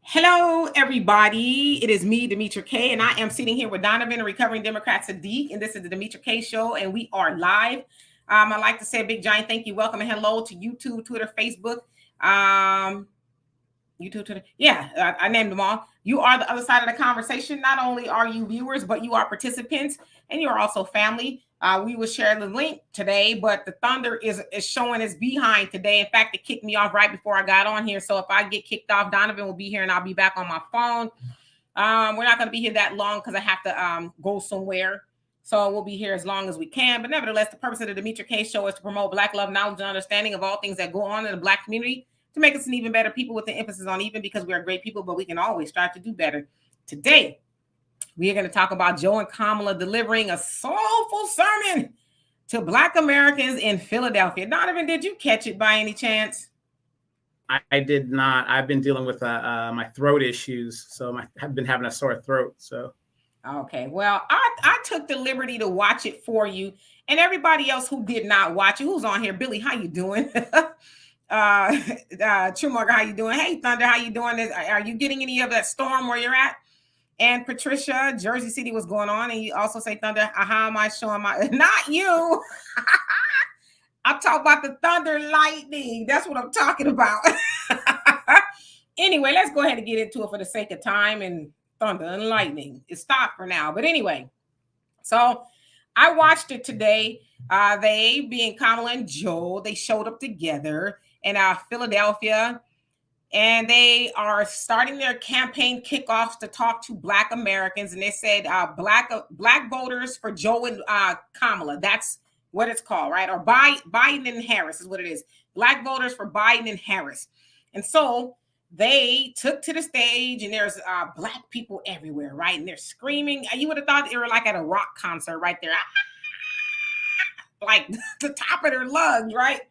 Hello, everybody. It is me, Demetra K, and I am sitting here with Donovan, a recovering Democrat Saadiq, and this is the Demetra K Show, and we are live. I'd like to say a big giant thank you, welcome, and hello to YouTube, Twitter, Facebook. YouTube, Twitter. Yeah, I named them all. You are the other side of the conversation. Not only are you viewers, but you are participants, and you are also family. We will share the link today, but the Thunder is showing its behind today. In fact, it kicked me off right before I got on here. So if I get kicked off, Donovan will be here, and I'll be back on my phone. We're not going to be here that long because I have to go somewhere. So we'll be here as long as we can. But nevertheless, the purpose of the Demetra K Show is to promote Black love, knowledge, and understanding of all things that go on in the Black community, to make us an even better people, with the emphasis on even, because we are great people, but we can always strive to do better. Today, we are going to talk about Joe and Kamala delivering a soulful sermon to Black Americans in Philadelphia. Donovan, did you catch it by any chance? I did not. I've been dealing with my throat issues, so I've been having a sore throat. So, okay. Well, I took the liberty to watch it for you, and everybody else who did not watch it. Who's on here? Billy, how you doing? Trumarga, how you doing? Hey, Thunder, how you doing? Are you getting any of that storm where you're at? And Patricia, Jersey City, what's going on? And you also say, Thunder, how am I showing my... Not you. I'm talking about the thunder lightning. That's what I'm talking about. Anyway, let's go ahead and get into it for the sake of time. And thunder and lightning. It's stopped for now. But anyway, so I watched it today. They, being Kamala and Joe, they showed up together in Philadelphia, and they are starting their campaign kickoffs to talk to Black Americans. And they said Black voters for Joe and Kamala. That's what it's called, right? Or Biden and Harris is what it is. Black voters for Biden and Harris. And so they took to the stage, and there's Black people everywhere, right? And they're screaming. You would have thought they were like at a rock concert right there. Like the top of their lungs, right?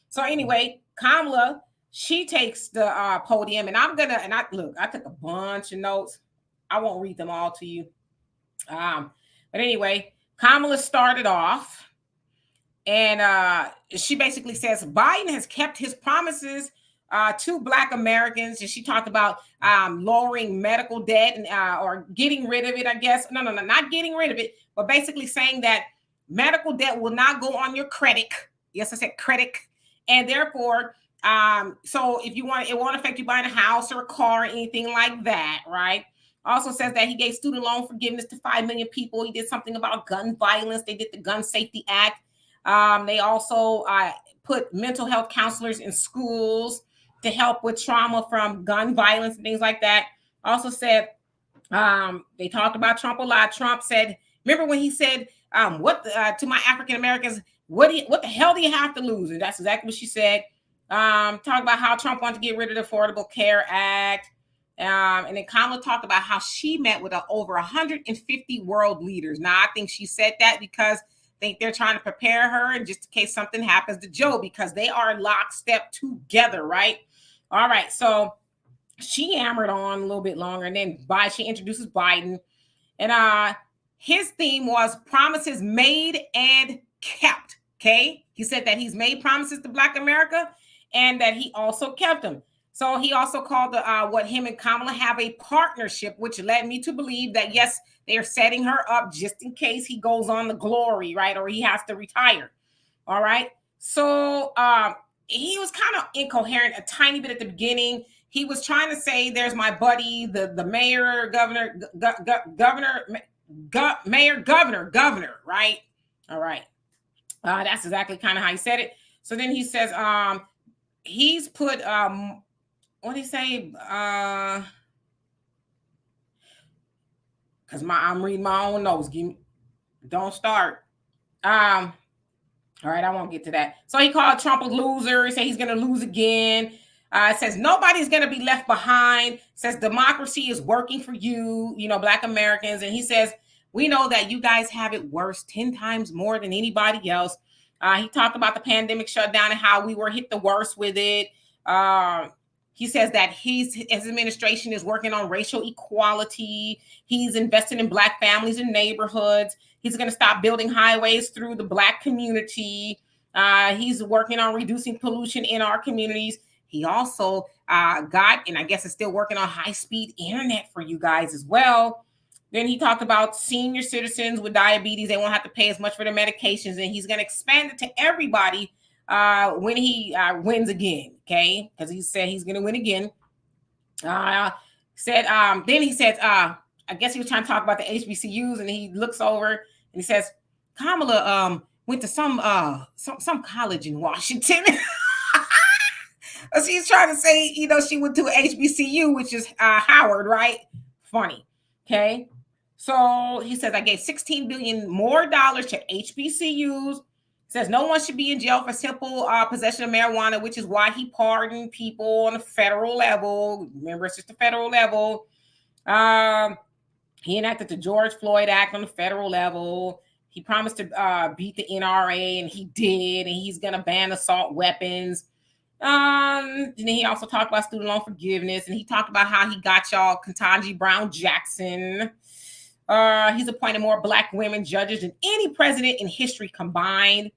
So anyway, Kamala, she takes the podium, and I took a bunch of notes. I won't read them all to you. But anyway, Kamala started off, and she basically says Biden has kept his promises to Black Americans. And she talked about lowering medical debt and or getting rid of it, I guess. No, not getting rid of it, but basically saying that medical debt will not go on your credit. Yes, I said credit. And therefore, so if you want, it won't affect you buying a house or a car or anything like that, right? Also says that he gave student loan forgiveness to 5 million people. He did something about gun violence. They did the Gun Safety Act. They also put mental health counselors in schools to help with trauma from gun violence and things like that. Also said, they talked about Trump a lot. Trump said, remember when he said, to my African Americans, what the hell do you have to lose? And that's exactly what she said. Talked about how Trump wanted to get rid of the Affordable Care Act. And then Kamala talked about how she met with over 150 world leaders. Now, I think she said that because I think they're trying to prepare her, and just in case something happens to Joe, because they are lockstep together, right? All right, so she hammered on a little bit longer, and then she introduces Biden. And his theme was promises made and kept, okay? He said that he's made promises to Black America and that he also kept them. So he also called what him and Kamala have a partnership, which led me to believe that, yes, they are setting her up just in case he goes on the glory, right? Or he has to retire. All right. So he was kind of incoherent a tiny bit at the beginning. He was trying to say, there's my buddy, the mayor, governor, governor, right? All right. That's exactly kind of how he said it. So then he says, he's put, what did he say? Because I'm reading my own notes. Don't start. All right, I won't get to that. So he called Trump a loser. He said he's going to lose again. Says nobody's going to be left behind. Says democracy is working for you, Black Americans. And he says, we know that you guys have it worse 10 times more than anybody else. He talked about the pandemic shutdown and how we were hit the worst with it. He says that his administration is working on racial equality. He's investing in Black families and neighborhoods. He's going to stop building highways through the Black community. He's working on reducing pollution in our communities. He also got, and I guess it's still working on high-speed internet for you guys as well. Then he talked about senior citizens with diabetes. They won't have to pay as much for their medications, and he's going to expand it to everybody when he wins again, okay? Because he said he's going to win again. Then he said, I guess he was trying to talk about the HBCUs, and he looks over and he says, Kamala went to some college in Washington. She's trying to say, she went to an HBCU, which is Howard, right? Funny. Okay. So he says, I gave $16 billion more dollars to HBCUs. Says no one should be in jail for simple possession of marijuana, which is why he pardoned people on the federal level. Remember, it's just the federal level. He enacted the George Floyd Act on the federal level. He promised to beat the NRA, and he did. And he's going to ban assault weapons. And then he also talked about student loan forgiveness, and he talked about how he got y'all Ketanji Brown Jackson. He's appointed more Black women judges than any president in history combined.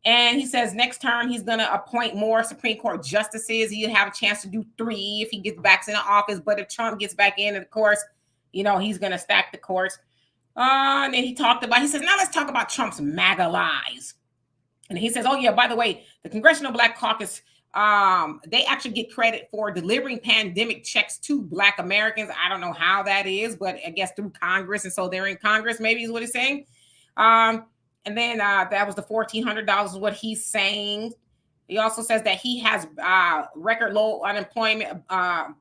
And he says next term he's going to appoint more Supreme Court justices. He'll have a chance to do 3 if he gets back in the office. But if Trump gets back in, of course, he's going to stack the courts. And then he says, now let's talk about Trump's MAGA lies. And he says, oh, yeah, by the way, the Congressional Black Caucus, they actually get credit for delivering pandemic checks to Black Americans. I don't know how that is, but I guess through Congress. And so they're in Congress, maybe is what he's saying. And then that was the $1,400 is what he's saying. He also says that he has record low unemployment.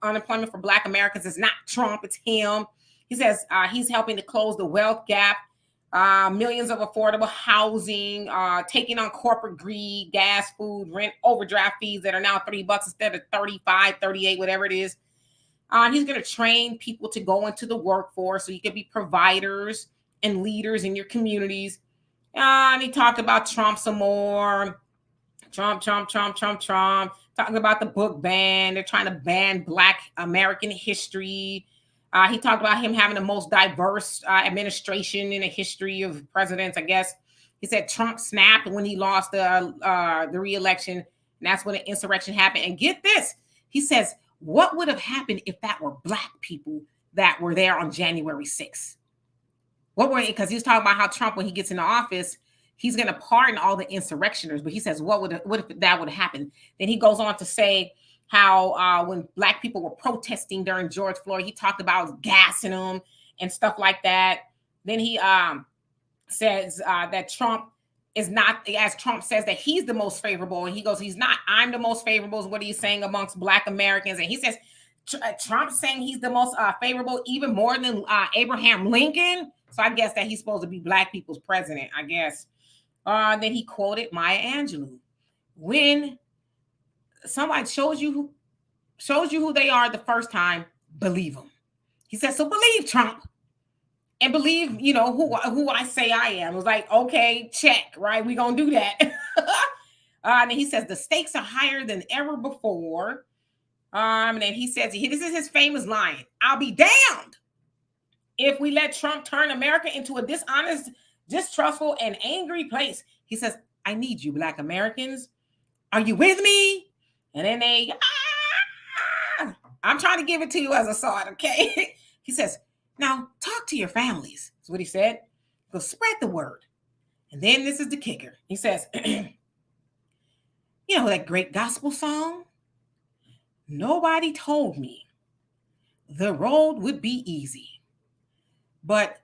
Unemployment for Black Americans is not Trump, it's him. He says he's helping to close the wealth gap. Millions of affordable housing, taking on corporate greed, gas, food, rent, overdraft fees that are now $3 instead of 35, 38, whatever it is. He's going to train people to go into the workforce so you can be providers and leaders in your communities. And he talked about Trump some more. Trump. Talking about the book ban. They're trying to ban Black American history. He talked about him having the most diverse administration in the history of presidents, I guess. He said Trump snapped when he lost the re-election, and that's when the insurrection happened. And get this, he says, what would have happened if that were Black people that were there on January 6th? Because he was talking about how Trump, when he gets into office, he's going to pardon all the insurrectioners. But he says, what if that would happen? Then he goes on to say how when Black people were protesting during George Floyd, he talked about gassing them and stuff like that. Then he says that Trump is not, as Trump says, that he's the most favorable. And he goes, he's not, I'm the most favorable is what he's saying amongst Black Americans. And he says, Trump's saying he's the most favorable, even more than Abraham Lincoln. So I guess that he's supposed to be Black people's president, I guess. Then he quoted Maya Angelou. When somebody shows you who they are the first time, believe them. He said, so believe Trump and believe, who I say I am. It was like, okay, check, right? We're going to do that. And he says, the stakes are higher than ever before. And then he says, this is his famous line, I'll be damned if we let Trump turn America into a dishonest, distrustful, and angry place. He says, I need you, Black Americans. Are you with me? And then I'm trying to give it to you as I saw it, okay? He says, now talk to your families. That's what he said. Go spread the word. And then this is the kicker. He says, that great gospel song? Nobody told me the road would be easy. But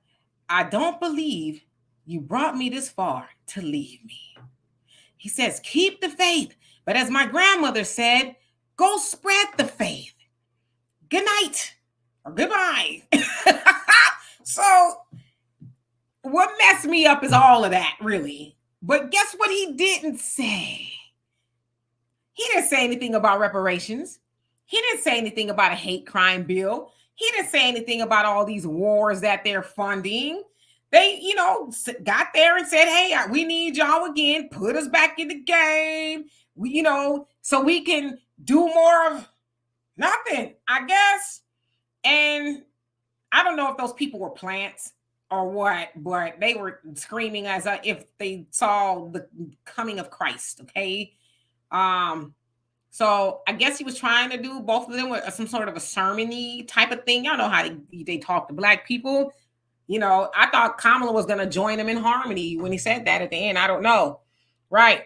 I don't believe you brought me this far to leave me. He says, keep the faith. But as my grandmother said, go spread the faith. Good night or goodbye. So what messed me up is all of that, really. But guess what he didn't say? He didn't say anything about reparations. He didn't say anything about a hate crime bill. He didn't say anything about all these wars that they're funding. They, got there and said, hey, we need y'all again. Put us back in the game. We, so we can do more of nothing, I guess. And I don't know if those people were plants or what, but they were screaming as if they saw the coming of Christ, okay? So I guess he was trying to do both of them with some sort of a sermon-y type of thing. Y'all know how they talk to black people. You know, I thought Kamala was going to join them in harmony when he said that at the end. I don't know. Right.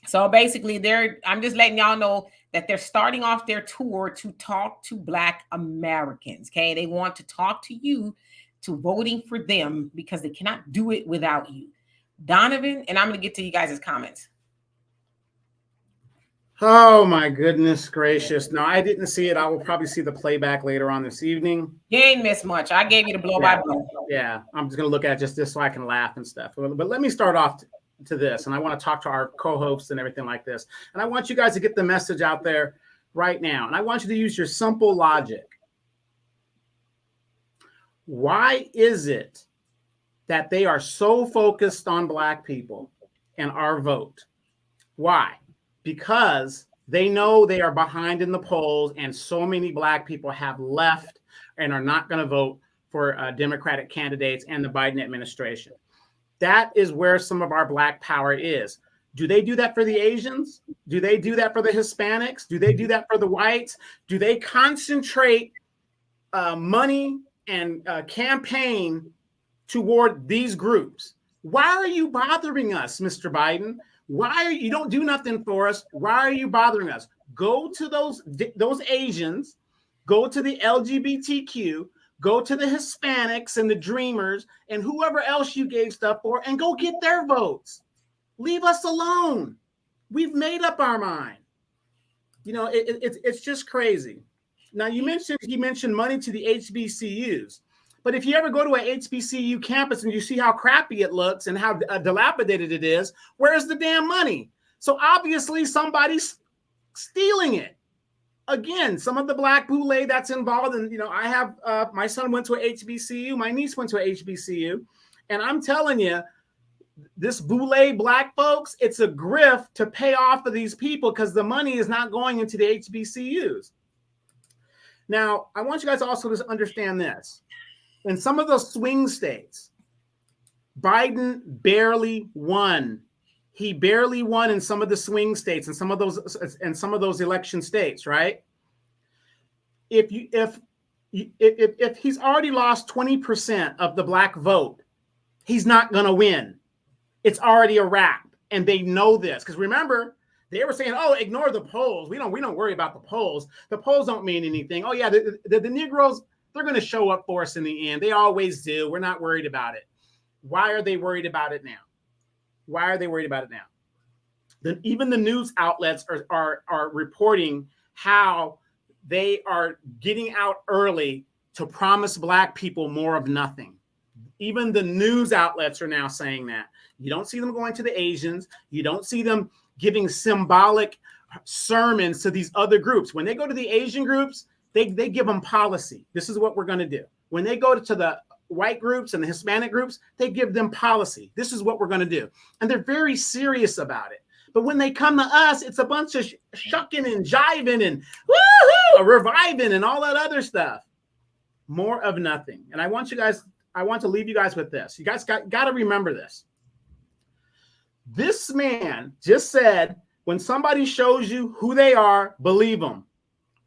So basically, I'm just letting y'all know that they're starting off their tour to talk to Black Americans. Okay. They want to talk to you to voting for them because they cannot do it without you. Donovan, and I'm going to get to you guys' comments. Oh my goodness gracious. No, I didn't see it. I will probably see the playback later on this evening. You ain't missed much. I gave you the blow by blow. Yeah, I'm just going to look at just this so I can laugh and stuff. But let me start off to this, and I want to talk to our co-hosts and everything like this. And I want you guys to get the message out there right now. And I want you to use your simple logic. Why is it that they are so focused on Black people and our vote? Why? Because they know they are behind in the polls, and so many Black people have left and are not going to vote for Democratic candidates and the Biden administration. That is where some of our Black power is. Do they do that for the Asians? Do they do that for the Hispanics? Do they do that for the whites? Do they concentrate money and campaign toward these groups? Why are you bothering us, Mr. Biden? Why are you don't do nothing for us? Why are you bothering us? Go to those Asians, go to the LGBTQ, go to the Hispanics and the Dreamers and whoever else you gave stuff for, and go get their votes. Leave us alone. We've made up our mind. You know, it's just crazy. Now he mentioned money to the HBCUs. But if you ever go to a HBCU campus and you see how crappy it looks and how dilapidated it is, where's the damn money? So obviously somebody's stealing it. Again, some of the Black boule that's involved, and you know, I have my son went to a HBCU, my niece went to a HBCU, and I'm telling you, this boule Black folks, it's a grift to pay off of these people because the money is not going into the HBCUs. Now, I want you guys also to understand this. In some of those swing states, Biden barely won. He barely won in some of the swing states and some of those election states, right? If he's already lost 20% of the Black vote, he's not going to win. It's already a wrap, and they know this because remember, they were saying, "Oh, ignore the polls. We don't worry about the polls. The polls don't mean anything. Oh yeah, the Negroes, they're going to show up for us in the end. They always do. We're not worried about it." Why are they worried about it now? Why are they worried about it now? Then even the news outlets are reporting how they are getting out early to promise Black people more of nothing. Even the news outlets are now saying that. You don't see them going to the Asians. You don't see them giving symbolic sermons to these other groups. When they go to the Asian groups, they give them policy. This is what we're going to do. When they go to the white groups and the Hispanic groups, they give them policy. This is what we're going to do. And they're very serious about it. But when they come to us, it's a bunch of shucking and jiving and woohoo, reviving and all that other stuff. More of nothing. And I want to leave you guys with this. You guys got to remember this. This man just said, when somebody shows you who they are, believe them.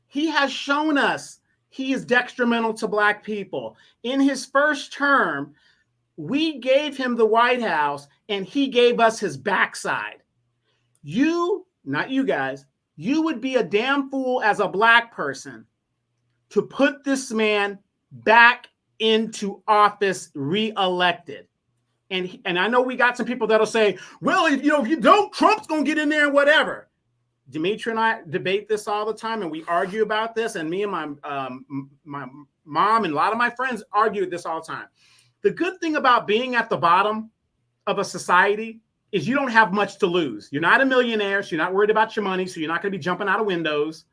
He has shown us he is detrimental to Black people. In his first term, we gave him the White House and he gave us his backside. You, not you guys, you would be a damn fool as a Black person to put this man back into office reelected. And I know we got some people that'll say, well, if you don't, Trump's going to get in there and whatever. Dimitri and I debate this all the time, and we argue about this. And me and my mom and a lot of my friends argue this all the time. The good thing about being at the bottom of a society is you don't have much to lose. You're not a millionaire, so you're not worried about your money, so you're not going to be jumping out of windows.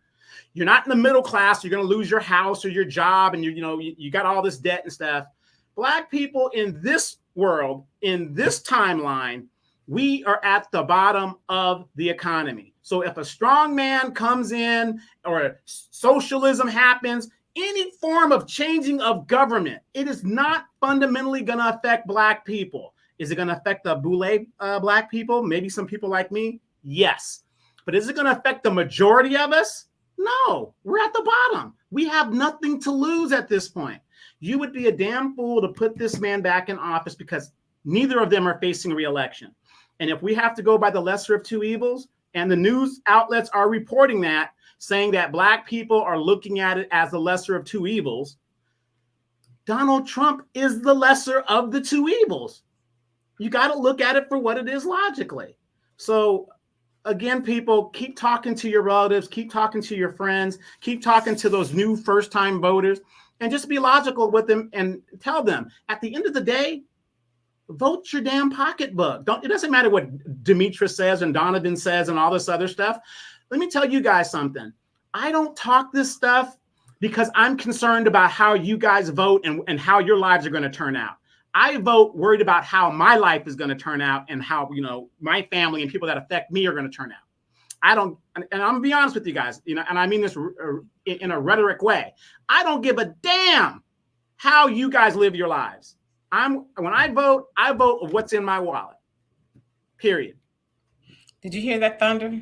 You're not in the middle class, so you're going to lose your house or your job, and you got all this debt and stuff. Black people in this world, in this timeline, we are at the bottom of the economy. So if a strong man comes in or socialism happens, any form of changing of government, it is not fundamentally going to affect Black people. Is it going to affect the boule Black people? Maybe some people like me? Yes. But is it going to affect the majority of us? No, we're at the bottom. We have nothing to lose at this point. You would be a damn fool to put this man back in office because neither of them are facing re-election. And if we have to go by the lesser of two evils, and the news outlets are reporting that, saying that Black people are looking at it as the lesser of two evils, Donald Trump is the lesser of the two evils. You got to look at it for what it is logically. So again, people, keep talking to your relatives, keep talking to your friends, keep talking to those new first-time voters, and just be logical with them and tell them, at the end of the day, vote your damn pocketbook. It doesn't matter what Demetra says and Donovan says and all this other stuff. Let me tell you guys something. I don't talk this stuff because I'm concerned about how you guys vote and how your lives are going to turn out. I vote worried about how my life is going to turn out and how, my family and people that affect me are going to turn out. I don't, and I'm going to be honest with you guys, and I mean this in a rhetoric way. I don't give a damn how you guys live your lives. When I vote of what's in my wallet. Period. Did you hear that thunder?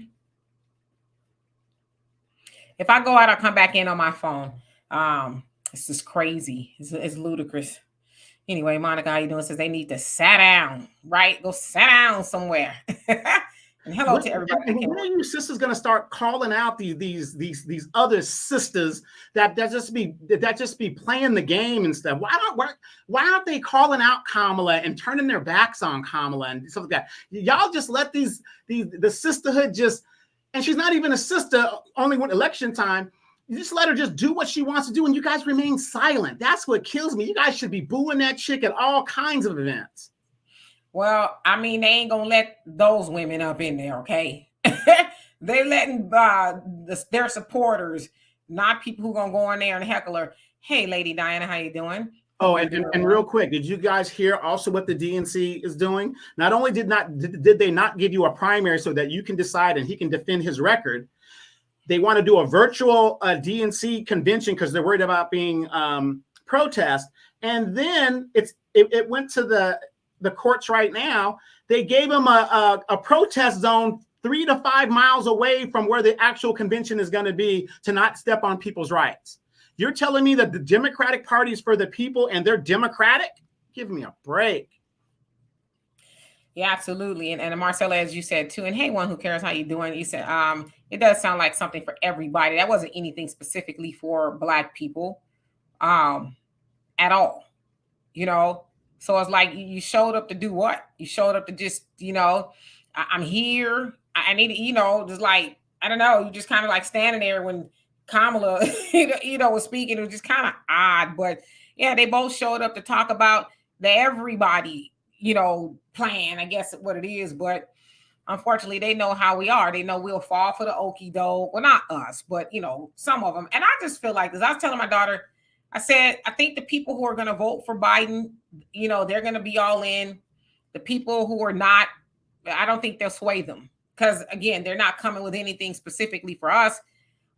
If I go out, I'll come back in on my phone. It's just crazy. It's ludicrous. Anyway, Monica, how you doing? Says they need to sit down, right? Go sit down somewhere. And hello to everybody. When are you sisters going to start calling out these other sisters that just be playing the game and stuff? Why aren't they calling out Kamala and turning their backs on Kamala and stuff like that? Y'all just let the sisterhood just, and she's not even a sister. Only when election time, you just let her just do what she wants to do, and you guys remain silent. That's what kills me. You guys should be booing that chick at all kinds of events. Well, I mean, they ain't gonna let those women up in there, okay? They letting their supporters, not people who gonna go in there and heckle her. Hey, Lady Diana, how you doing? Oh, and real quick, did you guys hear also what the DNC is doing? Not only did they not give you a primary so that you can decide and he can defend his record, they want to do a virtual DNC convention because they're worried about being protest. And then it went to the courts right now. They gave them a protest zone 3 to 5 miles away from where the actual convention is going to be to not step on people's rights. You're telling me that the Democratic Party is for the people and they're Democratic? Give me a break. Yeah, absolutely. And Marcella, as you said too, and hey, one who cares how you doing? You said it does sound like something for everybody. That wasn't anything specifically for Black people at all. So it's like you showed up to do what? You showed up to just, I'm here. I need to, just like, I don't know, you just kind of like standing there when Kamala, was speaking. It was just kind of odd. But yeah, they both showed up to talk about the everybody, plan, I guess what it is. But unfortunately, they know how we are. They know we'll fall for the okie doke. Well, not us, but, some of them. And I just feel like this. I was telling my daughter, I said, I think the people who are going to vote for Biden, they're going to be all in. The people who are not, I don't think they'll sway them. Because, again, they're not coming with anything specifically for us,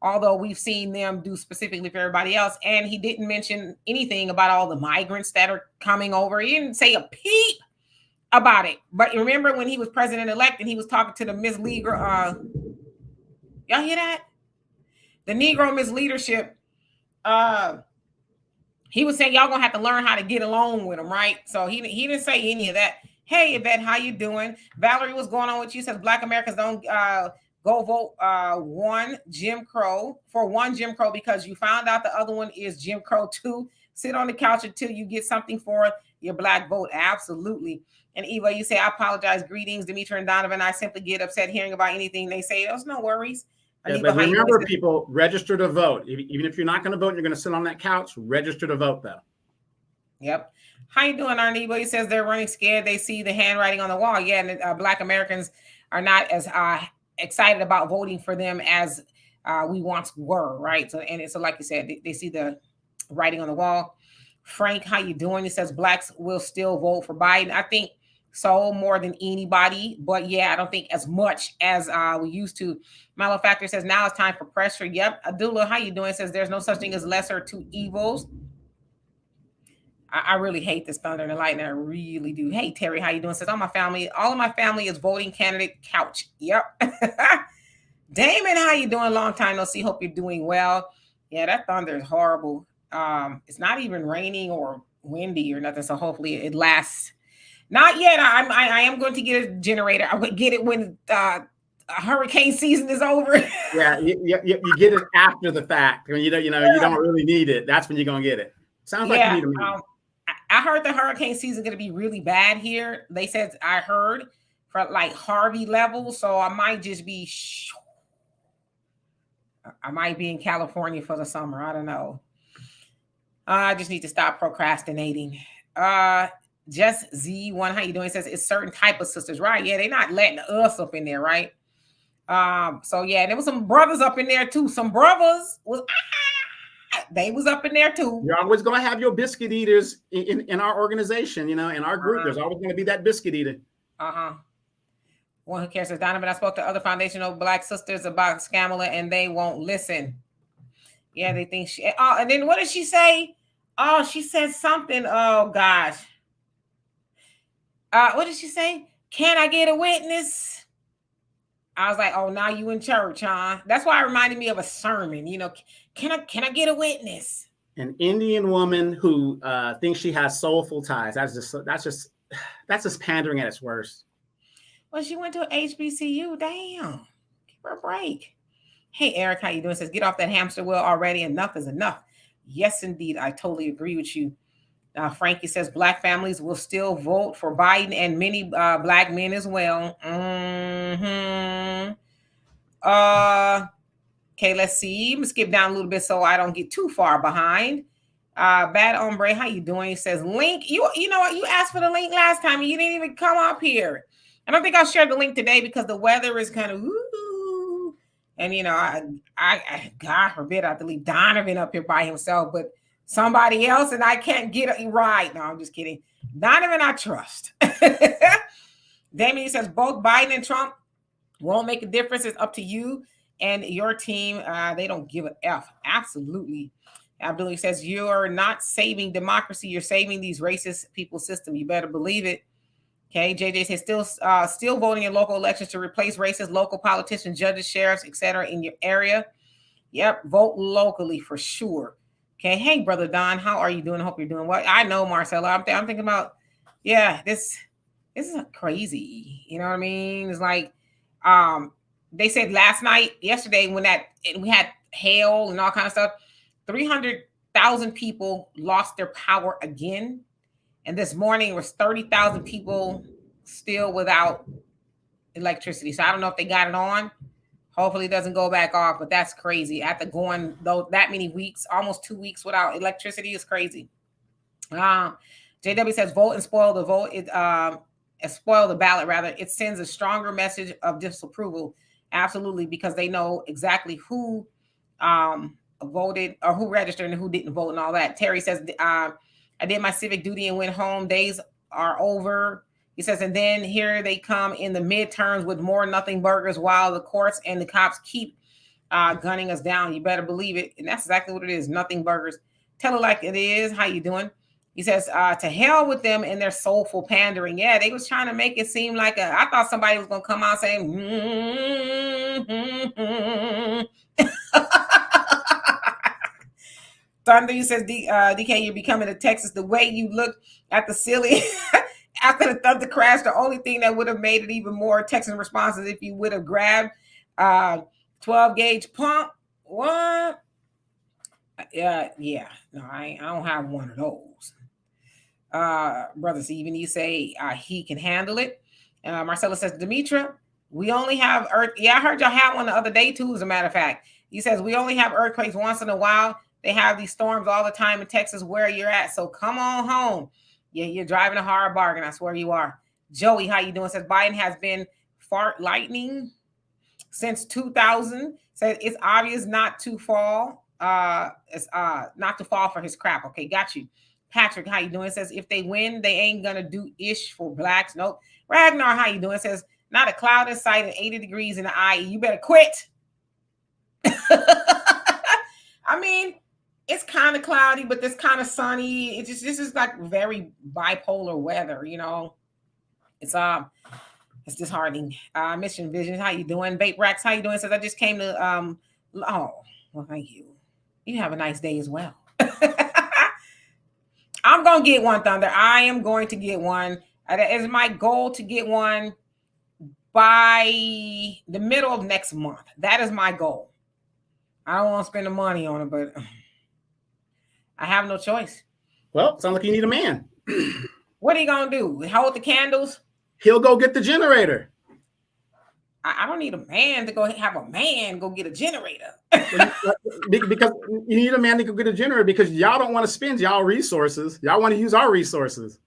although we've seen them do specifically for everybody else. And he didn't mention anything about all the migrants that are coming over. He didn't say a peep about it. But remember when he was president-elect and he was talking to the Miss Negro, y'all hear that? The Negro Miss Leadership, he was saying y'all gonna have to learn how to get along with him, right? So he didn't say any of that. Hey, Yvette, how you doing? Valerie, what's going on with you? Says Black Americans don't go vote one Jim Crow because you found out the other one is Jim Crow too. Sit on the couch until you get something for your Black vote. Absolutely. And Eva, you say, I apologize. Greetings, Demetra and Donovan. I simply get upset hearing about anything they say. There's no worries. Yeah, but remember, people, register to vote. Even if you're not going to vote, you're going to sit on that couch. Register to vote, though. Yep. How you doing, Arnie? He says they're running scared. They see the handwriting on the wall. Yeah, and Black Americans are not as excited about voting for them as we once were, right? So, like you said, they see the writing on the wall. Frank, how you doing? He says Blacks will still vote for Biden. I think so, more than anybody. But yeah, I don't think as much as we used to. Malefactor says now it's time for pressure. Yep. Abdullah, how you doing? Says there's no such thing as lesser two evils. I really hate this thunder and the lightning. I really do. Hey, Terry, how you doing? Says all of my family is voting candidate couch. Yep. Damon, how you doing? Long time no see. Hope you're doing well. Yeah, that thunder is horrible. It's not even raining or windy or nothing, so hopefully it lasts. Not yet. I am going to get a generator. I would get it when hurricane season is over. Yeah, you get it after the fact when you don't really need it. That's when you're gonna get it. Sounds like you Yeah. need a minute. I heard the hurricane season going to be really bad here. They said I heard for like Harvey level, so I might just be. I might be in California for the summer. I don't know. I just need to stop procrastinating. Just Z1, how you doing? It says it's certain type of sisters, right? Yeah, they're not letting us up in there, right? So yeah, there was some brothers up in there too. Some brothers was they was up in there too. You're always gonna have your biscuit eaters in our organization, in our group. There's always gonna be that biscuit eater. One who cares says Donovan, I spoke to other foundational Black sisters about Kamala and they won't listen. Yeah, they think she. Oh, and then what did she say? Oh, she said something. Oh gosh. What did she say? Can I get a witness? I was like, oh, now you in church, huh? That's why it reminded me of a sermon. Can I get a witness? An Indian woman who thinks she has soulful ties. That's just pandering at its worst. Well, she went to a HBCU. Damn, give her a break. Hey, Eric, how you doing? Says, get off that hamster wheel already. Enough is enough. Yes, indeed. I totally agree with you. Frankie says Black families will still vote for Biden and many Black men as well. Okay, let's see. I'm gonna skip down a little bit so I don't get too far behind. Bad Hombre, how you doing? He says, link. You know what? You asked for the link last time and you didn't even come up here. I don't think I'll share the link today because the weather is kind of woo. And I God forbid I have to leave Donovan up here by himself, but somebody else and I can't get it right. No, I'm just kidding. Donovan, I trust. Damien says both Biden and Trump won't make a difference. It's up to you and your team. They don't give an F. Absolutely. Abdullah says you're not saving democracy. You're saving these racist people system. You better believe it. Okay, JJ says still voting in local elections to replace racist local politicians, judges, sheriffs, etc. in your area. Yep, vote locally for sure. Okay, hey brother Don, how are you doing? I hope you're doing well. I know Marcella. I'm thinking about this is crazy. You know what I mean? It's like they said yesterday when we had hail and all kind of stuff, 300,000 people lost their power again. And this morning was 30,000 people still without electricity. So I don't know if they got it on. Hopefully it doesn't go back off, but that's crazy. After going that many weeks, almost 2 weeks without electricity is crazy. JW says vote and spoil the vote. Spoil the ballot rather. It sends a stronger message of disapproval. Absolutely, because they know exactly who voted or who registered and who didn't vote and all that. Terry says I did my civic duty and went home. Days are over. He says, and then here they come in the midterms with more nothing burgers while the courts and the cops keep gunning us down. You better believe it. And that's exactly what it is. Nothing burgers. Tell it like it is. How you doing? He says, to hell with them and their soulful pandering. Yeah, they was trying to make it seem like I thought somebody was going to come out saying, Thunder, he says, DK, you're becoming a Texas. The way you look at the silly after the thunder crash, the only thing that would have made it even more Texan response is if you would have grabbed 12 gauge pump. What? Yeah. No, I don't have one of those. Brother Steven, you say he can handle it. Marcella says, Demetra, we only have earth. Yeah, I heard y'all had one the other day too, as a matter of fact. He says, we only have earthquakes once in a while. They have these storms all the time in Texas where you're at. So come on home. Yeah, you're driving a hard bargain. I swear you are. Joey, how you doing? Says Biden has been fart lightning since 2000. Said it's obvious not to fall. It's not to fall for his crap. Okay, got you. Patrick, how you doing? Says if they win, they ain't gonna do ish for blacks. Nope. Ragnar, how you doing? Says not a cloud in sight and 80 degrees in the IE. You better quit. I mean, it's kind of cloudy, but it's kind of sunny. This is like very bipolar weather, you know. It's It's disheartening. Mission Visions, how you doing? Vape Racks, how you doing? Says I just came to oh, well, thank you. You have a nice day as well. I'm gonna get one, Thunder. I am going to get one. It is my goal to get one by the middle of next month. That is my goal. I don't want to spend the money on it, but I have no choice. Well, sounds like you need a man. What are you gonna do? Hold the candles? He'll go get the generator. I don't need a man to go have a man go get a generator. Because you need a man to go get a generator because y'all don't want to spend y'all resources. Y'all want to use our resources.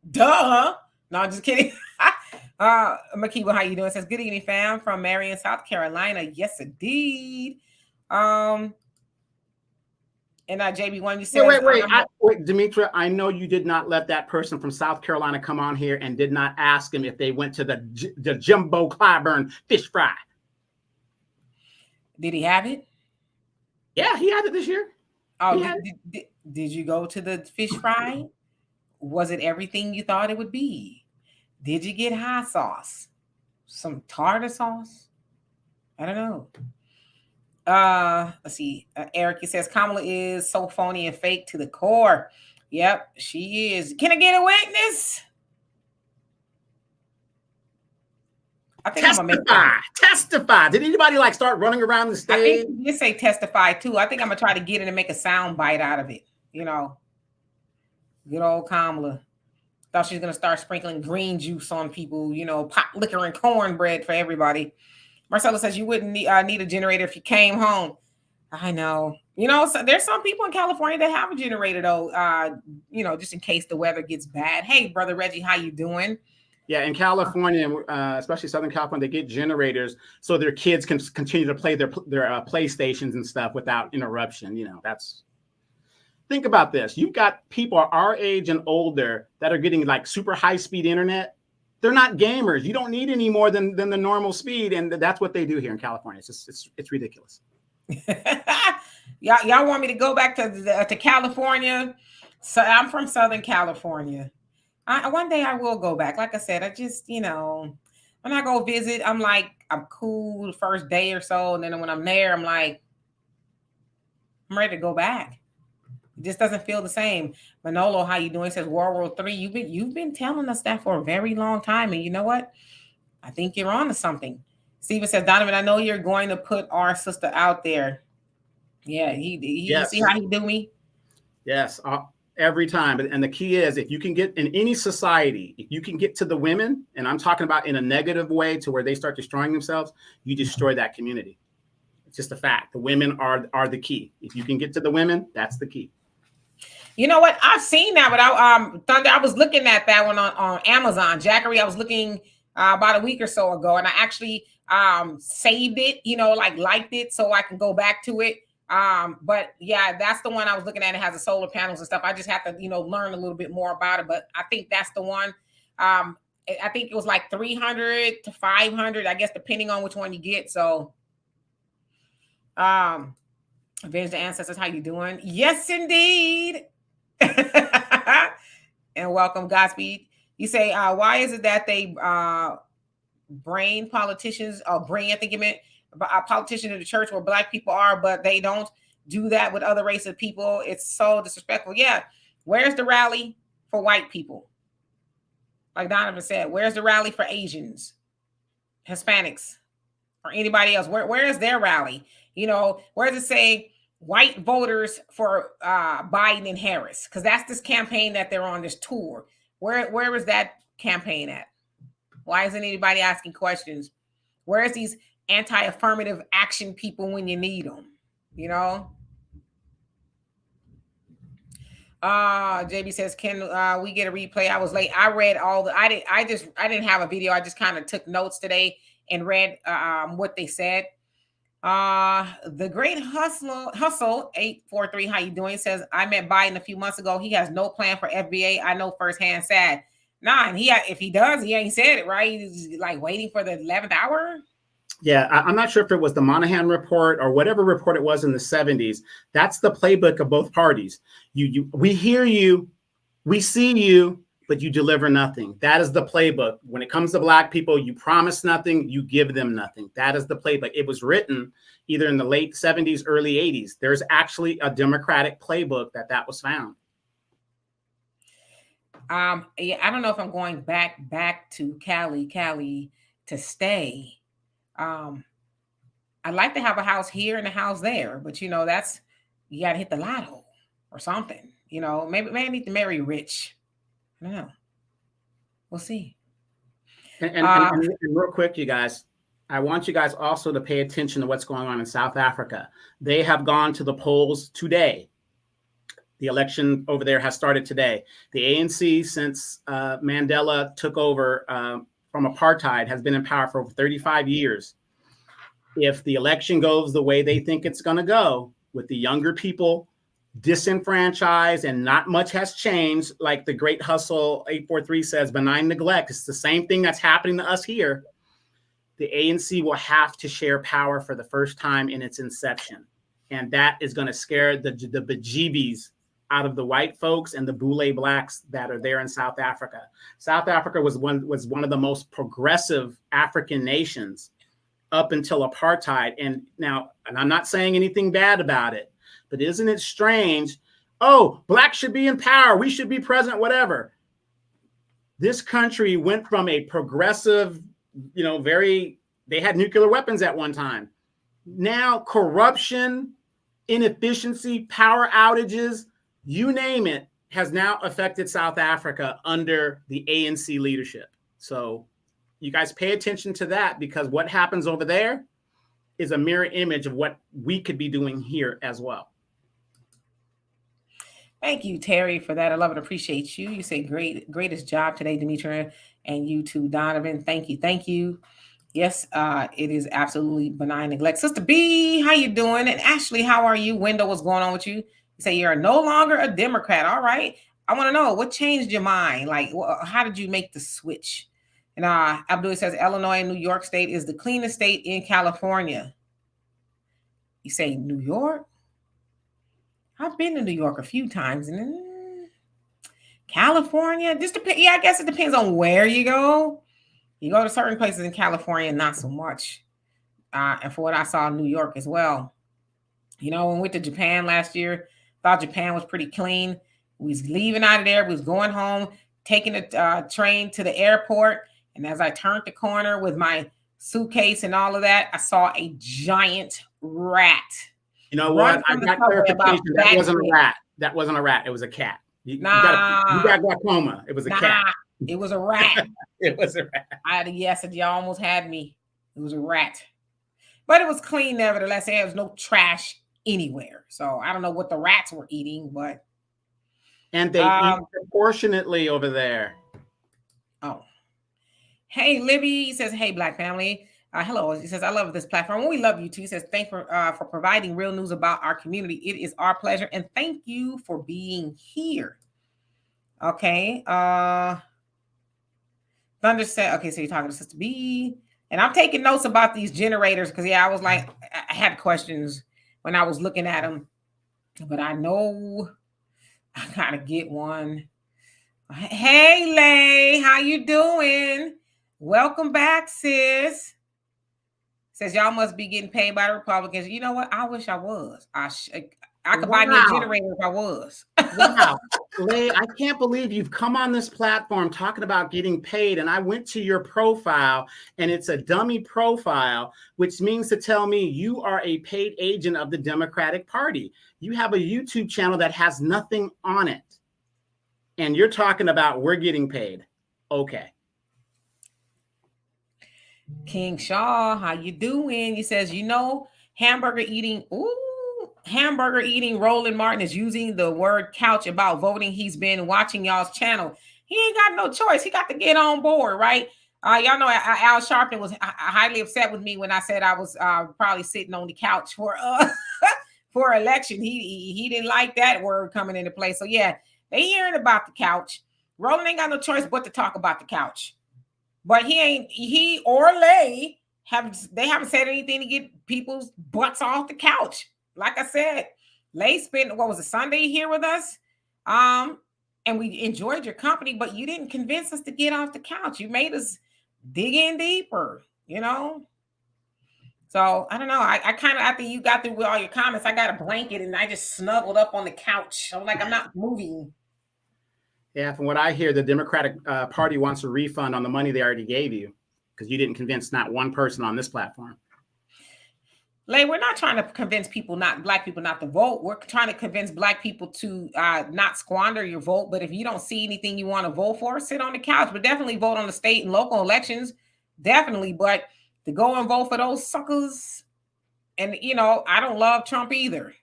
Duh. No, I'm just kidding. Makiba, how you doing? Says good evening, fam, from Marion, South Carolina. Yes, indeed. And JB1, you said wait, Demetra, I know you did not let that person from South Carolina come on here and did not ask him if they went to the Jumbo Clyburn fish fry. Did he have it? Yeah, he had it this year. Oh, did you go to the fish fry? Was it everything you thought it would be? Did you get hot sauce? Some tartar sauce? I don't know. Let's see. Eric, he says Kamala is so phony and fake to the core. Yep, she is. Can I get a witness? I think testify. Did anybody like start running around the stage? I think you say testify too. I think I'm gonna try to get it and make a sound bite out of it. You know, good old Kamala. Thought she was gonna start sprinkling green juice on people. You know, pop liquor and cornbread for everybody. Marcella says you wouldn't need a generator if you came home. I know. You know, so there's some people in California that have a generator though. You know, just in case the weather gets bad. Hey, brother Reggie, how you doing? Yeah, in California, especially Southern California, they get generators so their kids can continue to play their PlayStations and stuff without interruption. You know, think about this. You've got people our age and older that are getting like super high-speed internet. They're not gamers. You don't need any more than the normal speed, and that's what they do here in California. It's ridiculous. Y'all want me to go back to California? So I'm from Southern California. One day I will go back. Like I said, I just, you know, when I go visit, I'm cool the first day or so, and then when I'm there, I'm like, I'm ready to go back. It just doesn't feel the same. Manolo, how you doing? Says World War III. You've been telling us that for a very long time, and you know what? I think you're on to something. Steven says, Donovan, I know you're going to put our sister out there. Yeah, yes. You see how he do me? Yes, every time. And the key is, if you can get in any society, if you can get to the women, and I'm talking about in a negative way to where they start destroying themselves, you destroy that community. It's just a fact. The women are the key. If you can get to the women, that's the key. You know what? I've seen that, but Thunder, I was looking at that one on Amazon. Jackery, I was looking about a week or so ago, and I actually saved it, you know, liked it so I can go back to it. But yeah, that's the one I was looking at. It has the solar panels and stuff. I just have to, you know, learn a little bit more about it, but I think that's the one. I think it was like 300 to 500, I guess, depending on which one you get. So, Avenge the Ancestors, how you doing? Yes, indeed. And welcome, Godspeed. You say, why is it that they bring politicians, I think you meant a politician in the church where Black people are, but they don't do that with other races of people? It's so disrespectful. Yeah. Where's the rally for white people? Like Donovan said, where's the rally for Asians, Hispanics, or anybody else? Where is their rally? You know, where does it say white voters for Biden and Harris? Because that's this campaign that they're on, this tour. Where is that campaign at? Why isn't anybody asking questions? Where's these anti-affirmative action people when you need them? You know? JB says, can we get a replay? I was late. I read all the, I didn't have a video. I just kind of took notes today and read what they said. The Great Hustle 843, how you doing? Says, I met Biden a few months ago. He has no plan for FBA. I know firsthand. Sad. Nah, and if he does, he ain't said it, right? He's like waiting for the 11th hour. Yeah, I'm not sure if it was the Monahan report or whatever report it was in the 70s. That's the playbook of both parties. We hear you, we see you, but you deliver nothing. That is the playbook. When it comes to Black people, you promise nothing, you give them nothing. That is the playbook. It was written either in the late 70s, early 80s. There's actually a Democratic playbook that was found. Yeah, I don't know if I'm going back to Cali to stay. I'd like to have a house here and a house there, but you know, that's, you got to hit the lotto or something. You know, maybe I need to marry rich. I don't know. We'll see. And real quick, you guys, I want you guys also to pay attention to what's going on in South Africa. They have gone to the polls today. The election over there has started today. The ANC, since Mandela took over from apartheid, has been in power for over 35 years. If the election goes the way they think it's going to go, with the younger people disenfranchised and not much has changed, like the Great Hustle 843 says, benign neglect, it's the same thing that's happening to us here. The ANC will have to share power for the first time in its inception. And that is going to scare the bejeebies out of the white folks and the Boule blacks that are there in South Africa. South Africa was one of the most progressive African nations up until apartheid. And I'm not saying anything bad about it, but isn't it strange? Oh, Blacks should be in power, we should be president, whatever. This country went from a progressive, they had nuclear weapons at one time. Now corruption, inefficiency, power outages, you name it, has now affected South Africa under the ANC leadership. So you guys pay attention to that, because what happens over there is a mirror image of what we could be doing here as well. Thank you, Terry, for that. I love and appreciate you. You say greatest job today, Demetria, and you too, Donovan. Thank you. Yes, it is absolutely benign neglect. Sister B, how you doing? And Ashley, how are you? Wendell, what's going on with you? You say you're no longer a Democrat. All right. I want to know what changed your mind. Like, how did you make the switch? And Abdul says Illinois and New York State is the cleanest state in California. You say New York? I've been to New York a few times, and then California just depends. Yeah, I guess it depends on where you go. You go to certain places in California, not so much. And for what I saw in New York as well. You know, when we went to Japan last year, thought Japan was pretty clean. We was leaving out of there. We was going home, taking a train to the airport. And as I turned the corner with my suitcase and all of that, I saw a giant rat. You know what? I got clarification. That wasn't a rat. That wasn't a rat. It was a cat. You got glaucoma. It was a cat. It was a rat. It was a rat. Yes, you almost had me. It was a rat. But it was clean nevertheless. There was no trash anywhere. So I don't know what the rats were eating, but. And they eat proportionately over there. Oh. Hey, Libby says, hey, Black family. Hello. He says, I love this platform. We love you too. He says, thanks for providing real news about our community. It is our pleasure. And thank you for being here. Okay. Thunder said, okay, so you're talking to Sister B. And I'm taking notes about these generators because, I was like, I had questions when I was looking at them. But I know I got to get one. Hey, Lay, how you doing? Welcome back, sis. Says y'all must be getting paid by the Republicans. You know what? I wish I was. I could buy me a generator if I was. Wow. Lay, I can't believe you've come on this platform talking about getting paid. And I went to your profile and it's a dummy profile, which means to tell me you are a paid agent of the Democratic Party. You have a YouTube channel that has nothing on it. And you're talking about we're getting paid. Okay. King Shaw, how you doing? He says, hamburger eating Roland Martin is using the word couch about voting. He's been watching y'all's channel. He ain't got no choice. He got to get on board, right? Y'all know Al Sharpton was highly upset with me when I said I was probably sitting on the couch for for election. He didn't like that word coming into play. So yeah, they hearing about the couch. Roland ain't got no choice but to talk about the couch. But he or Lay haven't said anything to get people's butts off the couch. Like I said, Lay spent, Sunday here with us? and we enjoyed your company, but you didn't convince us to get off the couch. You made us dig in deeper, you know? So I don't know. I kind of, after you got through with all your comments, I got a blanket and I just snuggled up on the couch. I'm like, I'm not moving. Yeah, from what I hear, the Democratic Party wants a refund on the money they already gave you because you didn't convince not one person on this platform. Lay, we're not trying to convince black people not to vote. We're trying to convince black people to not squander your vote. But if you don't see anything you want to vote for, sit on the couch. But definitely vote on the state and local elections. Definitely. But to go and vote for those suckers, and I don't love Trump either.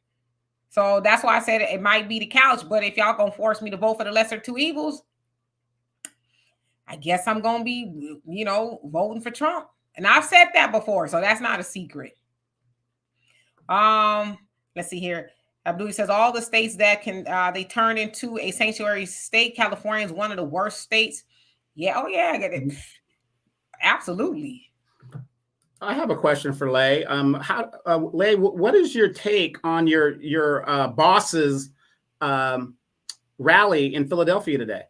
So that's why I said it might be the couch. But if y'all gonna force me to vote for the lesser two evils, I guess I'm gonna be, voting for Trump. And I've said that before, so that's not a secret. Let's see here. Abdul says all the states that can they turn into a sanctuary state. California is one of the worst states. Yeah, oh yeah, I get it. Absolutely. I have a question for Lay. Lay, what is your take on your boss's rally in Philadelphia today?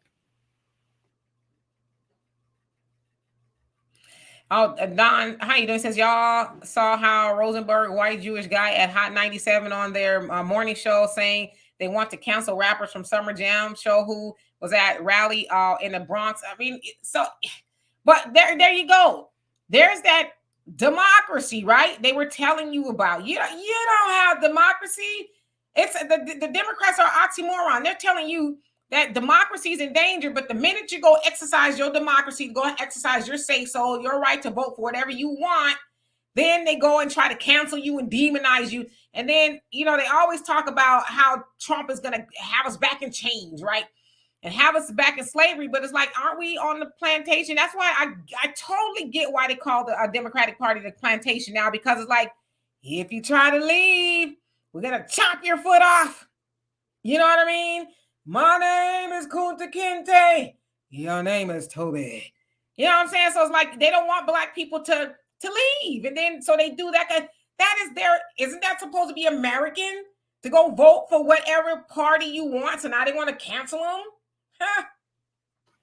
Oh, Don, how you doing? Says y'all saw how Rosenberg, white Jewish guy at Hot 97 on their morning show saying they want to cancel rappers from Summer Jam show who was at rally in the Bronx. I mean, so, but there you go. There's that democracy, right? They were telling you about. You don't have democracy. It's the Democrats are oxymoron. They're telling you that democracy is in danger, but the minute you go exercise your democracy, go exercise your say-so, your right to vote for whatever you want, then they go and try to cancel you and demonize you. And then, they always talk about how Trump is going to have us back in chains, right? And have us back in slavery. But it's like, aren't we on the plantation? That's why I totally get why they call the Democratic Party the plantation now, because it's like, if you try to leave, we're going to chop your foot off. You know what I mean? My name is Kunta Kinte. Your name is Toby. You know what I'm saying? So it's like they don't want black people to leave. And then so they do that. Isn't that supposed to be American? To go vote for whatever party you want. So now they want to cancel them? Huh.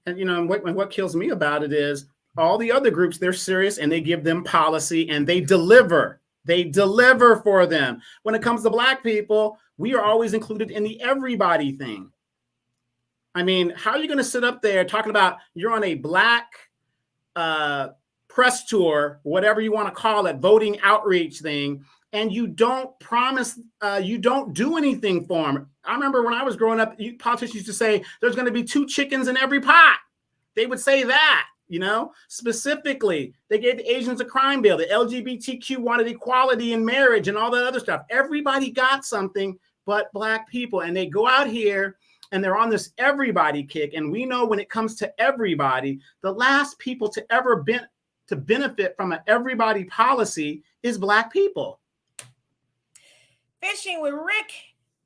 And what kills me about it is all the other groups, they're serious and they give them policy and they deliver. They deliver for them. When it comes to black people, we are always included in the everybody thing. I mean, how are you going to sit up there talking about you're on a black press tour, whatever you want to call it, voting outreach thing, and you don't promise, you don't do anything for them? I remember when I was growing up, politicians used to say there's going to be 2 chickens in every pot. They would say that, specifically. They gave the Asians a crime bill. The LGBTQ wanted equality in marriage and all that other stuff. Everybody got something but black people. And they go out here and they're on this everybody kick. And we know when it comes to everybody, the last people to ever benefit from an everybody policy is black people. Fishing with Rick.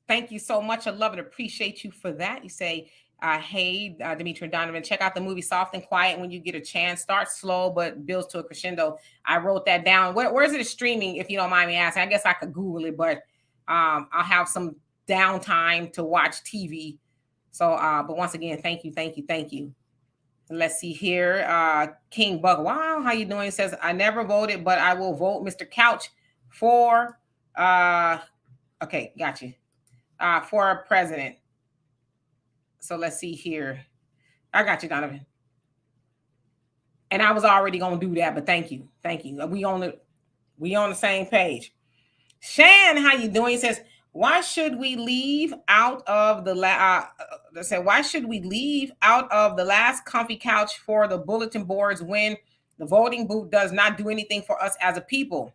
Thank you so much. I love and appreciate you for that. You say, hey, Dimitri and Donovan, check out the movie Soft and Quiet when you get a chance. Start slow, but builds to a crescendo. I wrote that down. Where is it streaming, if you don't mind me asking? I guess I could Google it, but I'll have some downtime to watch TV. So, but once again, thank you. Let's see here. King Buck, wow, how you doing? He says, I never voted, but I will vote Mr. Couch for, okay, got you, for president. So let's see here. I got you, Donovan. And I was already going to do that, but thank you. We on the same page. Shan, how you doing? He says, why should we leave out of the last comfy couch for the bulletin boards when the voting booth does not do anything for us as a people?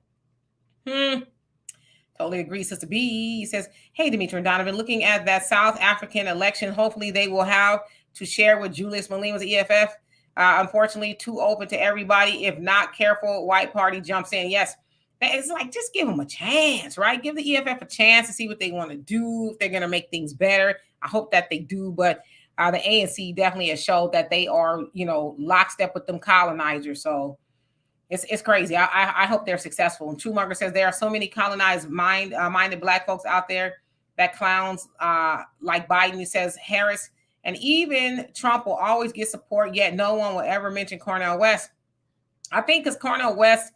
Totally agree, Sister B. He says, hey, Dimitri and Donovan, looking at that South African election, hopefully they will have to share with Julius Malema's EFF. Unfortunately, too open to everybody. If not careful, white party jumps in. Yes. It's like, just give them a chance, right? Give the EFF a chance to see what they want to do, if they're going to make things better. I hope that they do, but the ANC definitely has showed that they are, lockstep with them colonizers. So it's crazy. I hope they're successful. And Truemarker says there are so many colonized minded black folks out there that clowns like Biden. He says Harris And even Trump will always get support, yet no one will ever mention Cornel West. I think because Cornel West,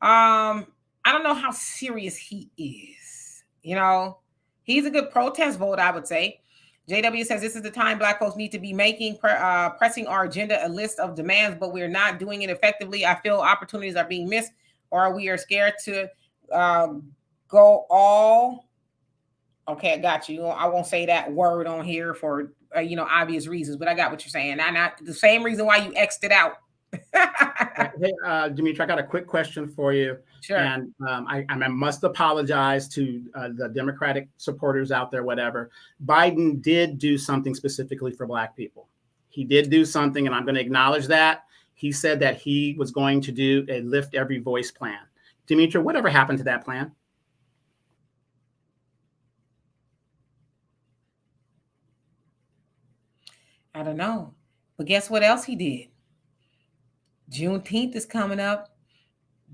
I don't know how serious he is. You know, he's a good protest vote, I would say. JW says this is the time Black folks need to be making pressing our agenda, a list of demands, but we're not doing it effectively. I feel opportunities are being missed, or we are scared to go all. Okay, I got you. I won't say that word on here for obvious reasons, but I got what you're saying. And the same reason why you X'd it out. Hey, Dimitri, I got a quick question for you. Sure. And I must apologize to the Democratic supporters out there, whatever. Biden did do something specifically for Black people. He did do something, and I'm going to acknowledge that. He said that he was going to do a Lift Every Voice plan. Dimitri, whatever happened to that plan? I don't know. But guess what else he did? Juneteenth is coming up.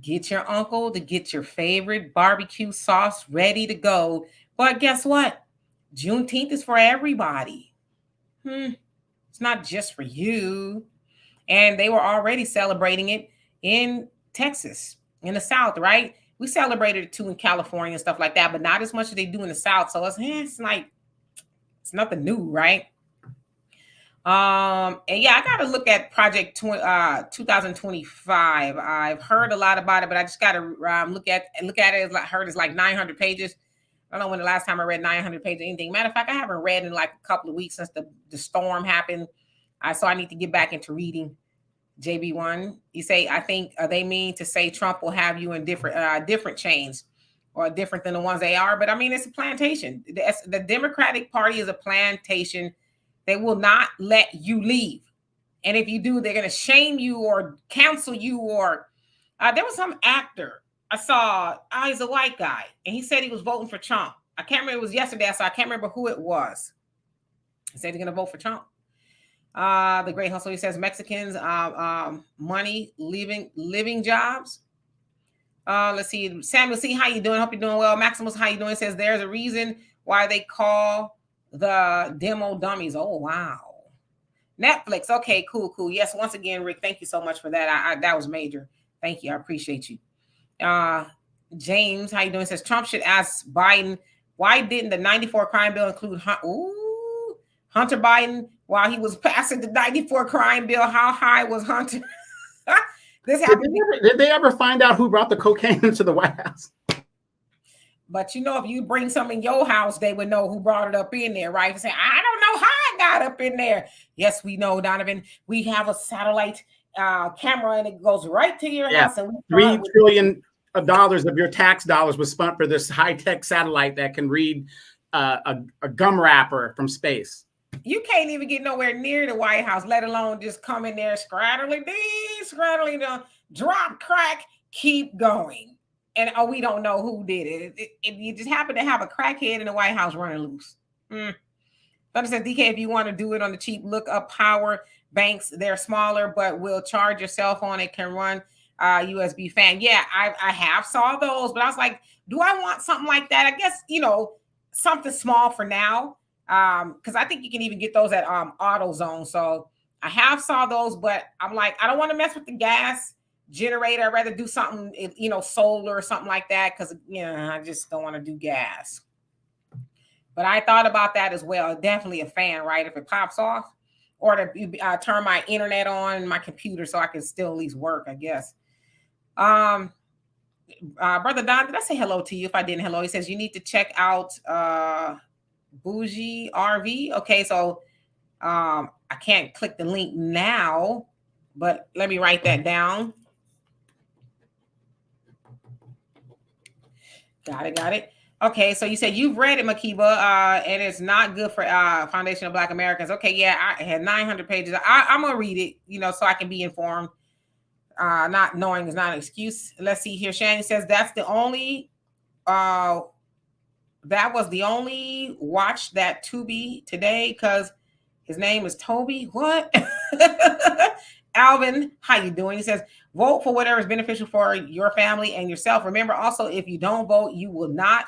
Get your uncle to get your favorite barbecue sauce ready to go. But guess what? Juneteenth is for everybody. It's not just for you. And they were already celebrating it in Texas, in the South, right? We celebrated it too in California and stuff like that, but not as much as they do in the South. So it's like, it's nothing new, right? And yeah, I got to look at Project 2025. I've heard a lot about it, but I just got to look at it. As I heard it's like 900 pages. I don't know when the last time I read 900 pages or anything. Matter of fact, I haven't read in like a couple of weeks since the storm happened. So I need to get back into reading. JB1, you say, I think they mean to say Trump will have you in different chains or different than the ones they are. But I mean, it's a plantation. The Democratic Party is a plantation. They will not let you leave. And if you do, they're going to shame you or cancel you. Or there was some actor I saw, he's a white guy, and he said he was voting for Trump. I can't remember, it was yesterday, so I can't remember who it was. He said he's going to vote for Trump. The Great Hustle, he says Mexicans, money, living jobs. Let's see. Samuel C, how you doing? Hope you're doing well. Maximus, how you doing? He says there's a reason why they call the demo dummies. Oh, wow. Netflix. Okay, cool. Yes, once again, Rick, thank you so much for that. That was major. Thank you. I appreciate you. James, how you doing? He says Trump should ask Biden, why didn't the 94 crime bill include Hunter Biden while he was passing the 94 crime bill? How high was Hunter? Did they ever find out who brought the cocaine into the White House? But if you bring some in your house, they would know who brought it up in there, right? And say, I don't know how I got up in there. Yes, we know, Donovan. We have a satellite camera, and it goes right to your house. And $3 trillion of your tax dollars was spent for this high-tech satellite that can read a gum wrapper from space. You can't even get nowhere near the White House, let alone just come in there, scrattling, drop, crack, keep going. And we don't know who did it. You just happen to have a crackhead in the White House running loose. But it says, DK, if you want to do it on the cheap, look up power banks. They're smaller, but will charge your cell phone. It can run USB fan. Yeah, I have saw those, but I was like, do I want something like that? I guess, something small for now. Because I think you can even get those at AutoZone. So I have saw those, but I'm like, I don't want to mess with the gas generator. I'd rather do something, solar or something like that, because I just don't want to do gas. But I thought about that as well. Definitely a fan, right? If it pops off, or to turn my internet on my computer so I can still at least work, I guess. Brother Don, did I say hello to you? If I didn't, hello. He says you need to check out Bougie RV. Okay, so I can't click the link now, but let me write that down. Got it. Okay, so you said you've read it, Makiba, and it's not good for Foundation of Black Americans. Okay, yeah, I had 900 pages. I'm gonna read it, so I can be informed. Not knowing is not an excuse. Let's see here. Shannon says that's the only. That was the only watch that Tubi today because his name is Toby. What? Alvin, how you doing? He says, vote for whatever is beneficial for your family and yourself. Remember also, if you don't vote, you will not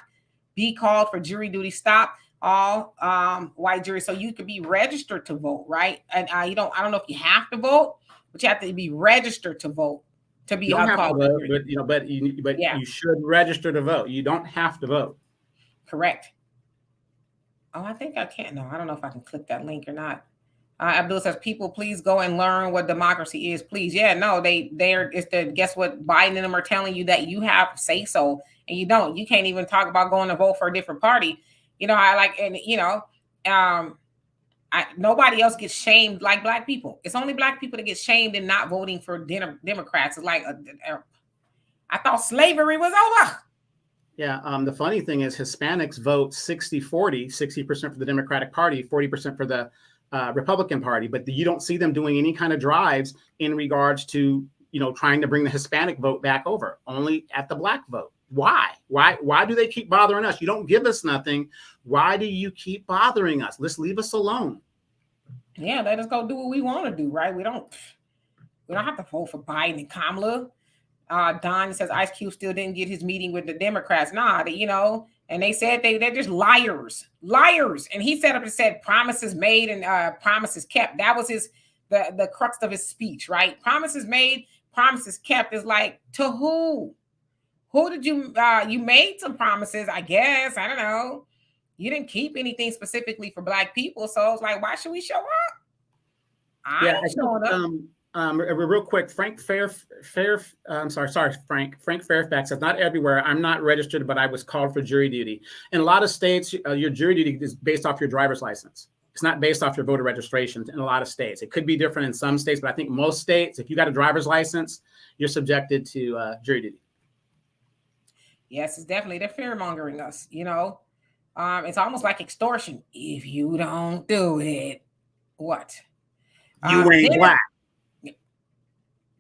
be called for jury duty. Stop all white jury, so you could be registered to vote, right? And I don't know if you have to vote, but you have to be registered to vote to be You don't have to called a vote, jury. but Yeah, you should register to vote. You don't have to vote. correct. Oh, I think I can't. No, I don't know if I can click that link or not. Abdul says, "People, please go and learn what democracy is, please." Yeah, no, they're it's the guess what Biden and them are telling you that you have say so, and you don't. You can't even talk about going to vote for a different party. I like, and nobody else gets shamed like black people. It's only black people that get shamed in not voting for Democrats. It's like I thought slavery was over. Yeah. The funny thing is Hispanics vote 60-40, 60% for the Democratic Party, 40% for the Republican Party, but you don't see them doing any kind of drives in regards to, trying to bring the Hispanic vote back over, only at the black vote. Why? Why do they keep bothering us? You don't give us nothing. Why do you keep bothering us? Let's leave us alone. Yeah, let us go do what we want to do, right? We don't have to vote for Biden and Kamala. Don says Ice Cube still didn't get his meeting with the Democrats. Nah, and they said they're just liars. And he set up and said promises made and promises kept. That was the crux of his speech, right? Promises made, promises kept is like, to who? Who did you made some promises, I guess. I don't know. You didn't keep anything specifically for black people. So it's like, why should we show up? I ain't showing up. Real quick, Frank Frank Fairfax says, not everywhere. I'm not registered, but I was called for jury duty. In a lot of states, your jury duty is based off your driver's license. It's not based off your voter registration in a lot of states. It could be different in some states, but I think most states, if you got a driver's license, you're subjected to jury duty. Yes, it's definitely, they're fear mongering us, It's almost like extortion. If you don't do it, what? You ain't black.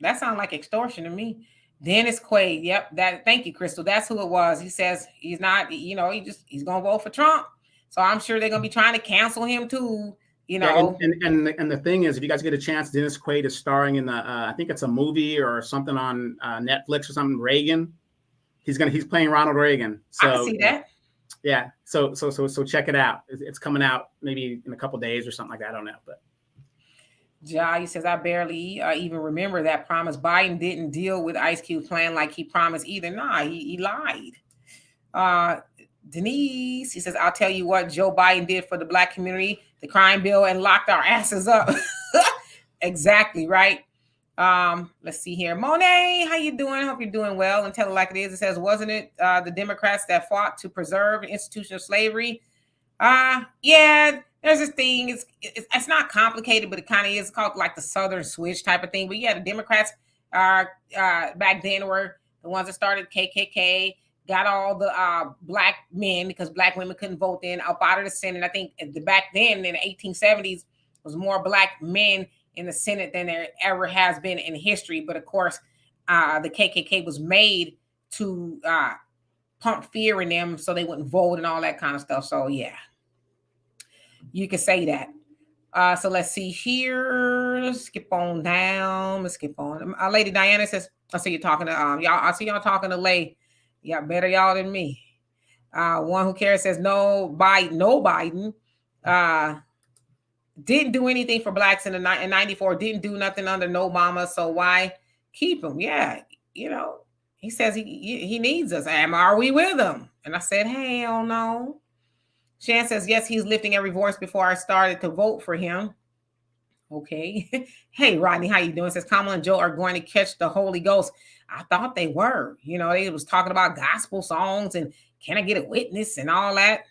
That sounds like extortion to me. Dennis Quaid. Yep. Thank you, Crystal. That's who it was. He says he's not, he's going to vote for Trump. So I'm sure they're going to be trying to cancel him too, Yeah, and the thing is, if you guys get a chance, Dennis Quaid is starring in the, I think it's a movie or something on Netflix or something, Reagan. He's playing Ronald Reagan. So I can see that. Yeah. So check it out. It's coming out maybe in a couple of days or something like that. I don't know, but. Jai says, I barely even remember that promise. Biden didn't deal with Ice Cube's plan like he promised either. Nah, he lied. Denise, he says, I'll tell you what Joe Biden did for the black community, the crime bill, and locked our asses up. Exactly, right? Let's see here. Monet, how you doing? Hope you're doing well. And tell it like it is. It says, wasn't it the Democrats that fought to preserve the institution of slavery? Yeah. There's this thing. It's not complicated, but it kind of is. Called like the Southern Switch type of thing. But yeah, the Democrats back then were the ones that started KKK, got all the black men, because black women couldn't vote then, up out of the Senate. I think back then in the 1870s was more black men in the Senate than there ever has been in history. But of course, the KKK was made to pump fear in them so they wouldn't vote and all that kind of stuff. So yeah. You can say that. So let's see here. Skip on down. Let's skip on. Lady Diana says, I see you talking to y'all. I see y'all talking to Lay. Yeah, better y'all than me. One who cares says no Biden. Didn't do anything for blacks in 94. Didn't do nothing under no Obama. So why keep him? Yeah, he says he needs us. Are we with him? And I said, hell no. Shan says, yes, he's lifting every voice before I started to vote for him. Okay. Hey, Rodney, how you doing? Says Kamala and Joe are going to catch the Holy Ghost. I thought they were. They was talking about gospel songs and can I get a witness and all that.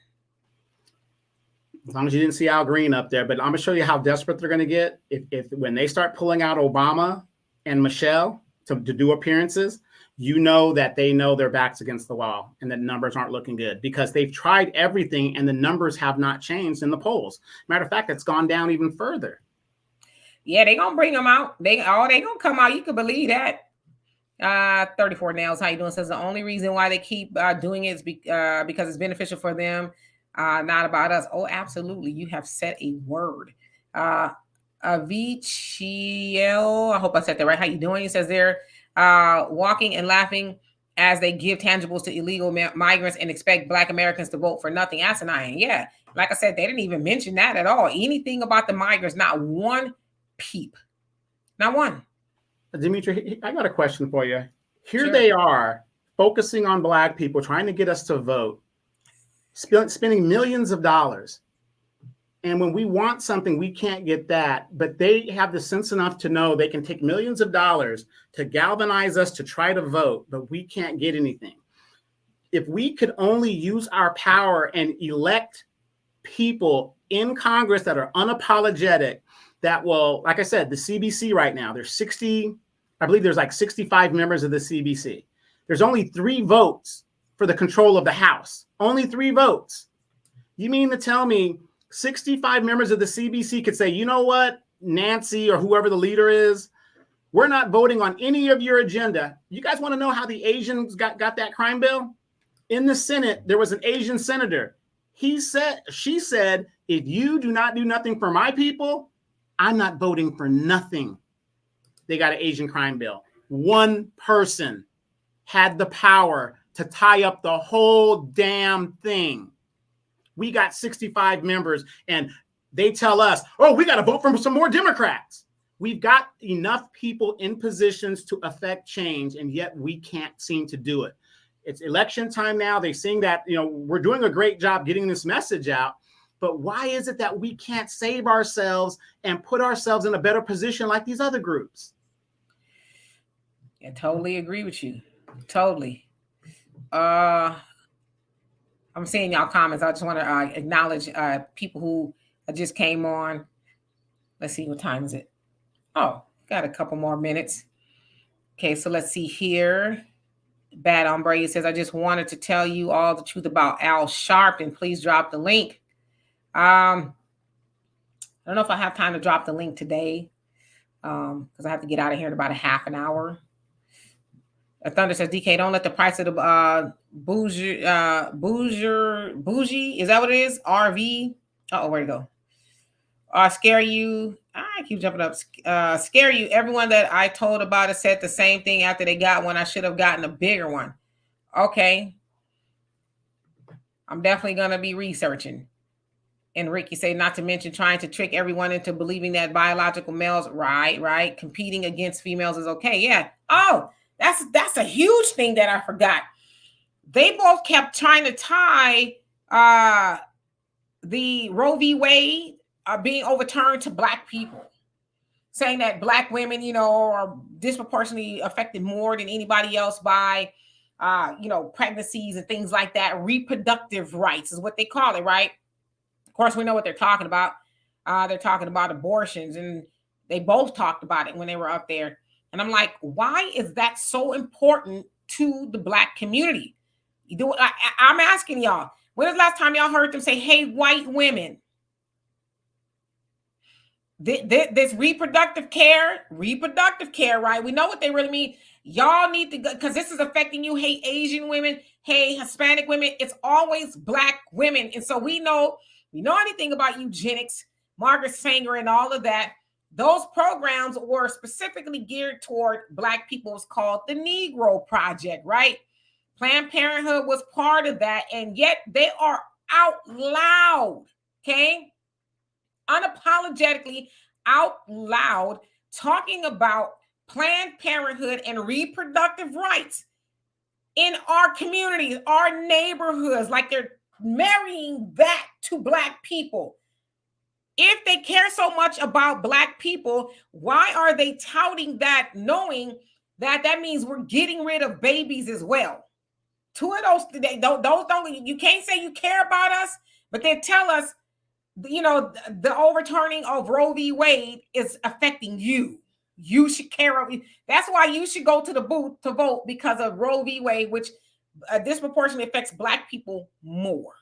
As long as you didn't see Al Green up there. But I'm going to show you how desperate they're going to get. If when they start pulling out Obama and Michelle to do appearances, that they know their back's against the wall and that numbers aren't looking good because they've tried everything and the numbers have not changed in the polls. Matter of fact, it's gone down even further. Yeah, they're going to bring them out. They going to come out. You can believe that. 34 Nails, how you doing? Says the only reason why they keep doing it is because it's beneficial for them, not about us. Oh, absolutely. You have said a word. Avichiel, I hope I said that right. How you doing? He says they're walking and laughing as they give tangibles to illegal migrants and expect Black Americans to vote for nothing. Asinine. Yeah. like I said, they didn't even mention that at all. Anything about the migrants, not one peep. Not one. Dimitri, I got a question for you. Here Sure. they are focusing on Black people, trying to get us to vote, spending millions of dollars. And when we want something, we can't get that. But they have the sense enough to know they can take millions of dollars to galvanize us to try to vote, but we can't get anything. If we could only use our power and elect people in Congress that are unapologetic, that will, like I said, the CBC right now, there's 60, I believe there's like 65 members of the CBC. There's only 3 votes for the control of the House. Only 3 votes. You mean to tell me 65 members of the CBC could say, you know what, Nancy or whoever the leader is, we're not voting on any of your agenda. You guys want to know how the Asians got that crime bill? In the Senate, there was an Asian senator. She said, if you do not do nothing for my people, I'm not voting for nothing. They got an Asian crime bill. One person had the power to tie up the whole damn thing. We got 65 members and they tell us, oh, we got to vote for some more Democrats. We've got enough people in positions to affect change, and yet we can't seem to do it. It's election time now. They're saying that, we're doing a great job getting this message out, but why is it that we can't save ourselves and put ourselves in a better position like these other groups? I totally agree with you. Totally. I'm seeing y'all comments. I just want to acknowledge people who just came on. Let's see, what time is it? Oh, got a couple more minutes. Okay, so let's see here. Bad Ombre says, I just wanted to tell you all the truth about Al Sharpton. Please drop the link. I don't know if I have time to drop the link today because I have to get out of here in about a half an hour. Thunder says, DK, don't let the price of the bougie, is that what it is? RV? Oh, where'd it go? Scare you. I keep jumping up. Scare you. Everyone that I told about it said the same thing after they got one. I should have gotten a bigger one. Okay. I'm definitely going to be researching. And Ricky say, not to mention trying to trick everyone into believing that biological males, right, competing against females is okay. Yeah. Oh, that's a huge thing that I forgot. They both kept trying to tie the Roe v. Wade being overturned to Black people, saying that Black women, are disproportionately affected more than anybody else by, pregnancies and things like that. Reproductive rights is what they call it, right? Of course, we know what they're talking about. They're talking about abortions, and they both talked about it when they were up there. And I'm like, why is that so important to the Black community? I'm asking y'all, when was the last time y'all heard them say, hey, white women? This reproductive care, right? We know what they really mean. Y'all need to go, because this is affecting you. Hey, Asian women, hey, Hispanic women. It's always Black women. And so we know anything about eugenics, Margaret Sanger and all of that. Those programs were specifically geared toward Black people. It's called the Negro Project, right? Planned Parenthood was part of that. And yet they are out loud, okay? Unapologetically out loud talking about Planned Parenthood and reproductive rights in our communities, our neighborhoods, like they're marrying that to Black people. If they care so much about Black people, why are they touting that, knowing that means we're getting rid of babies as well? Two of those, you can't say you care about us, but they tell us, the overturning of Roe v. Wade is affecting you. You should care. That's why you should go to the booth to vote, because of Roe v. Wade, which disproportionately affects Black people more.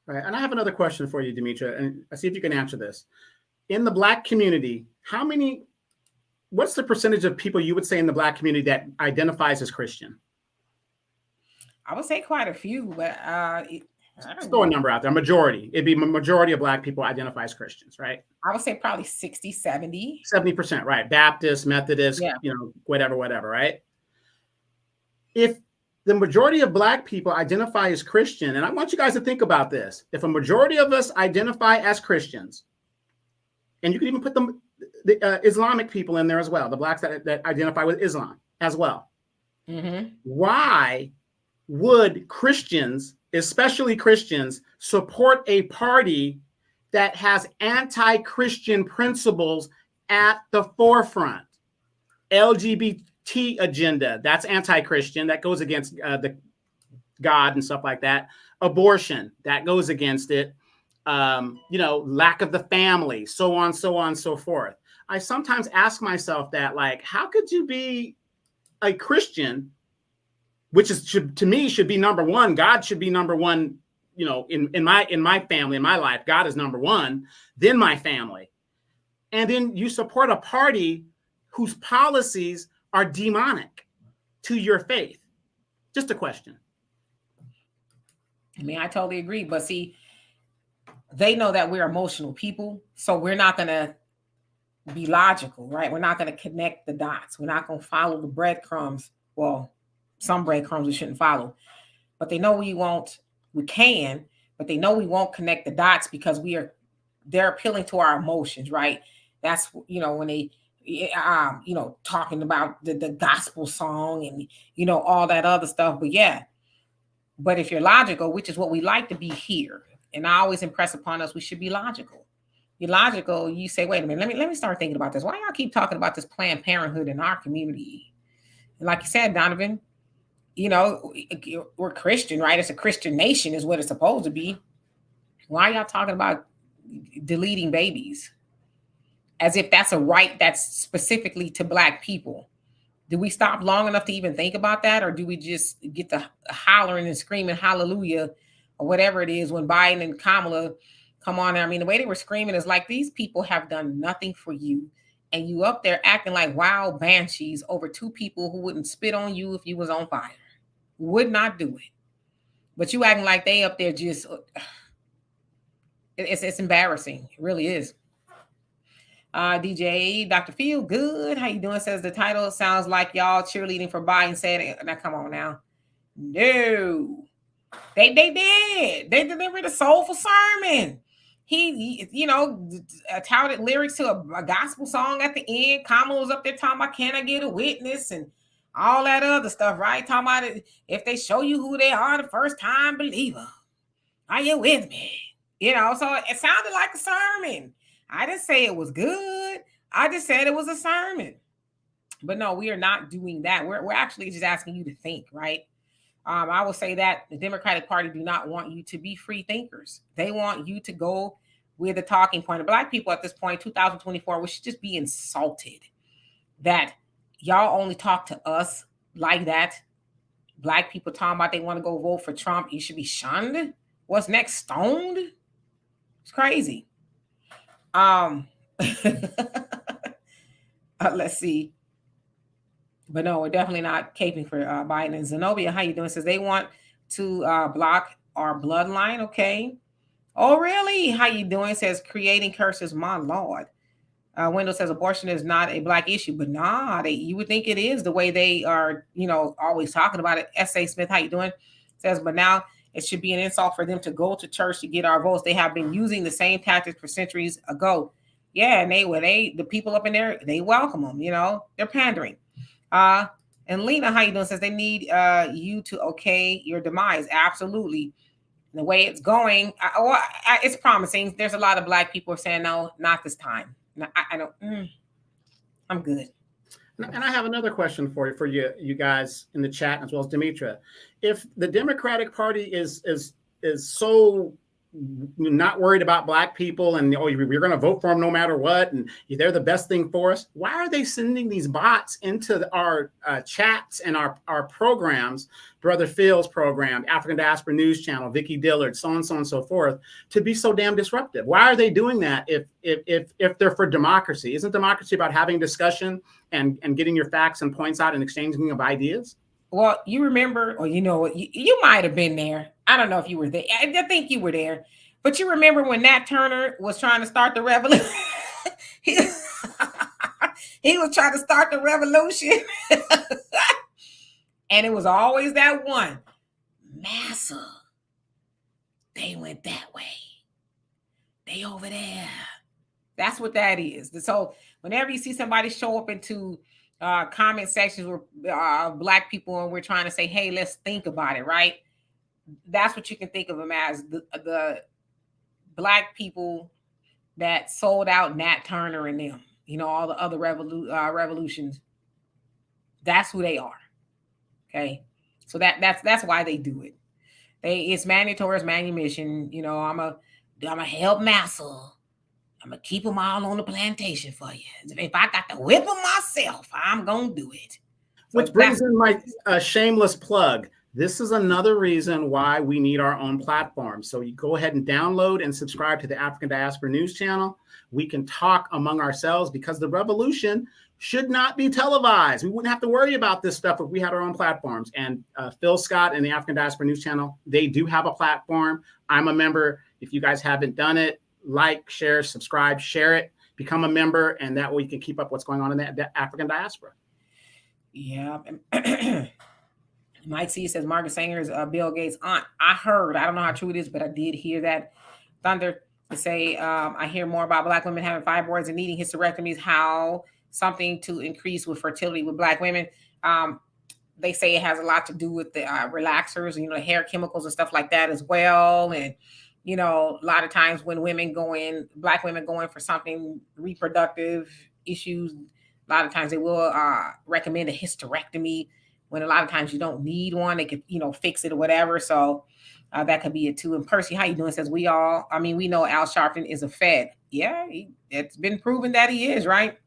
Right. And I have another question for you, Demetra, and I see if you can answer this. In the Black community, what's the percentage of people you would say in the Black community that identifies as Christian? I would say quite a few, but let's throw a number out there. Majority. It'd be a majority of Black people identify as Christians, right? I would say probably 60, 70. 70%, right? Baptist, Methodist, yeah. Whatever, right? If the majority of Black people identify as Christian, and I want you guys to think about this. If a majority of us identify as Christians, and you can even put the Islamic people in there as well, the Blacks that identify with Islam as well. Mm-hmm. Why would Christians, especially Christians, support a party that has anti-Christian principles at the forefront? LGBT agenda, that's anti-Christian, that goes against the God and stuff like that. Abortion, that goes against it. Lack of the family, so on, so forth. I sometimes ask myself that, like, how could you be a Christian, which to me should be number one. God should be number one, in my family, in my life. God is number one, then my family. And then you support a party whose policies are demonic to your faith. Just a question. I mean, I totally agree. But see, they know that we're emotional people, so we're not going to be logical, right? We're not going to connect the dots. We're not going to follow the breadcrumbs. Well, some breadcrumbs we shouldn't follow. But they know we can, but they know we won't connect the dots because they're appealing to our emotions, right? That's, when they, talking about the gospel song and, all that other stuff. But yeah, but if you're logical, which is what we like to be here, and I always impress upon us, we should be logical. You're logical. You say, wait a minute, let me start thinking about this. Why y'all keep talking about this Planned Parenthood in our community? And like you said, Donovan, we're Christian, right? It's a Christian nation is what it's supposed to be. Why are y'all talking about deleting babies? As if that's a right that's specifically to Black people. Do we stop long enough to even think about that? Or do we just get to hollering and screaming hallelujah or whatever it is when Biden and Kamala come on there? I mean, the way they were screaming is like, these people have done nothing for you. And you up there acting like wild banshees over two people who wouldn't spit on you if you was on fire. Would not do it. But you acting like they up there just, it's embarrassing. It really is. DJ Dr. Feel Good, how you doing? Says the title sounds like y'all cheerleading for Biden. Said it. Now come on now. No. They did. They delivered a soulful sermon. He touted lyrics to a gospel song at the end. Kamala was up there talking about, can I get a witness? And all that other stuff, right? Talking about it, if they show you who they are, the first time believer. Are you with me? So it sounded like a sermon. I didn't say it was good. I just said it was a sermon. But no, we are not doing that. We're actually just asking you to think, right? I will say that the Democratic Party do not want you to be free thinkers. They want you to go with the talking point. Black people at this point, 2024, we should just be insulted that y'all only talk to us like that. Black people talking about they want to go vote for Trump. You should be shunned. What's next? Stoned? It's crazy. Let's see. But no, we're definitely not caping for Biden. And Zenobia, how you doing? Says they want to block our bloodline. Okay. Oh, really? How you doing? Says creating curses. My Lord. Wendell says abortion is not a Black issue, but nah, you would think it is the way they are, always talking about it. S.A. Smith, how you doing? Says, but now it should be an insult for them to go to church to get our votes. They have been using the same tactics for centuries ago. Yeah, and the people up in there, they welcome them. They're pandering. And Lena, how you doing? Says they need you to okay your demise. Absolutely. The way it's going, it's promising. There's a lot of Black people saying no, not this time. No, I don't. I'm good. And I have another question for you guys in the chat, as well as Demetra. If the Democratic Party is so not worried about Black people and we're going to vote for them no matter what, and they're the best thing for us, why are they sending these bots into our chats and our programs, Brother Phil's program, African Diaspora News Channel, Vicky Dillard, so on and so forth, to be so damn disruptive? Why are they doing that if they're for democracy? Isn't democracy about having discussion and getting your facts and points out and exchanging of ideas? Well, you remember, or you might have been there. I don't know if you were there. I think you were there. But you remember when Nat Turner was trying to start the revolution? he was trying to start the revolution. And it was always that one. Massa. They went that way. They over there. That's what that is. So whenever you see somebody show up into comment sections where Black people and we're trying to say, hey, let's think about it, right? That's what you can think of them as, the Black people that sold out Nat Turner and them, all the other revolutions. That's who they are. Okay, so that's why they do it. It's mandatory, it's manumission. I'm a help Massa. I'm gonna keep them all on the plantation for you. If I got to whip them myself, I'm gonna do it. So which brings in my shameless plug. This is another reason why we need our own platform. So you go ahead and download and subscribe to the African Diaspora News Channel. We can talk among ourselves because the revolution should not be televised. We wouldn't have to worry about this stuff if we had our own platforms. And Phil Scott and the African Diaspora News Channel, they do have a platform. I'm a member. If you guys haven't done it, like, share, subscribe, share it, become a member, and that way you can keep up what's going on in the African diaspora. Yeah. Mike C says Margaret Sanger's Bill Gates' aunt. I heard, I don't know how true it is, but I did hear that. Thunder to say, I hear more about Black women having fibroids and needing hysterectomies, how something to increase with fertility with Black women. They say it has a lot to do with the relaxers, the hair chemicals and stuff like that as well. And, a lot of times when Black women go in for something, reproductive issues, a lot of times they will recommend a hysterectomy when a lot of times you don't need one. They could, fix it or whatever. So that could be it too. And Percy, how you doing? Says we know Al Sharpton is a Fed. Yeah, it's been proven that he is, right?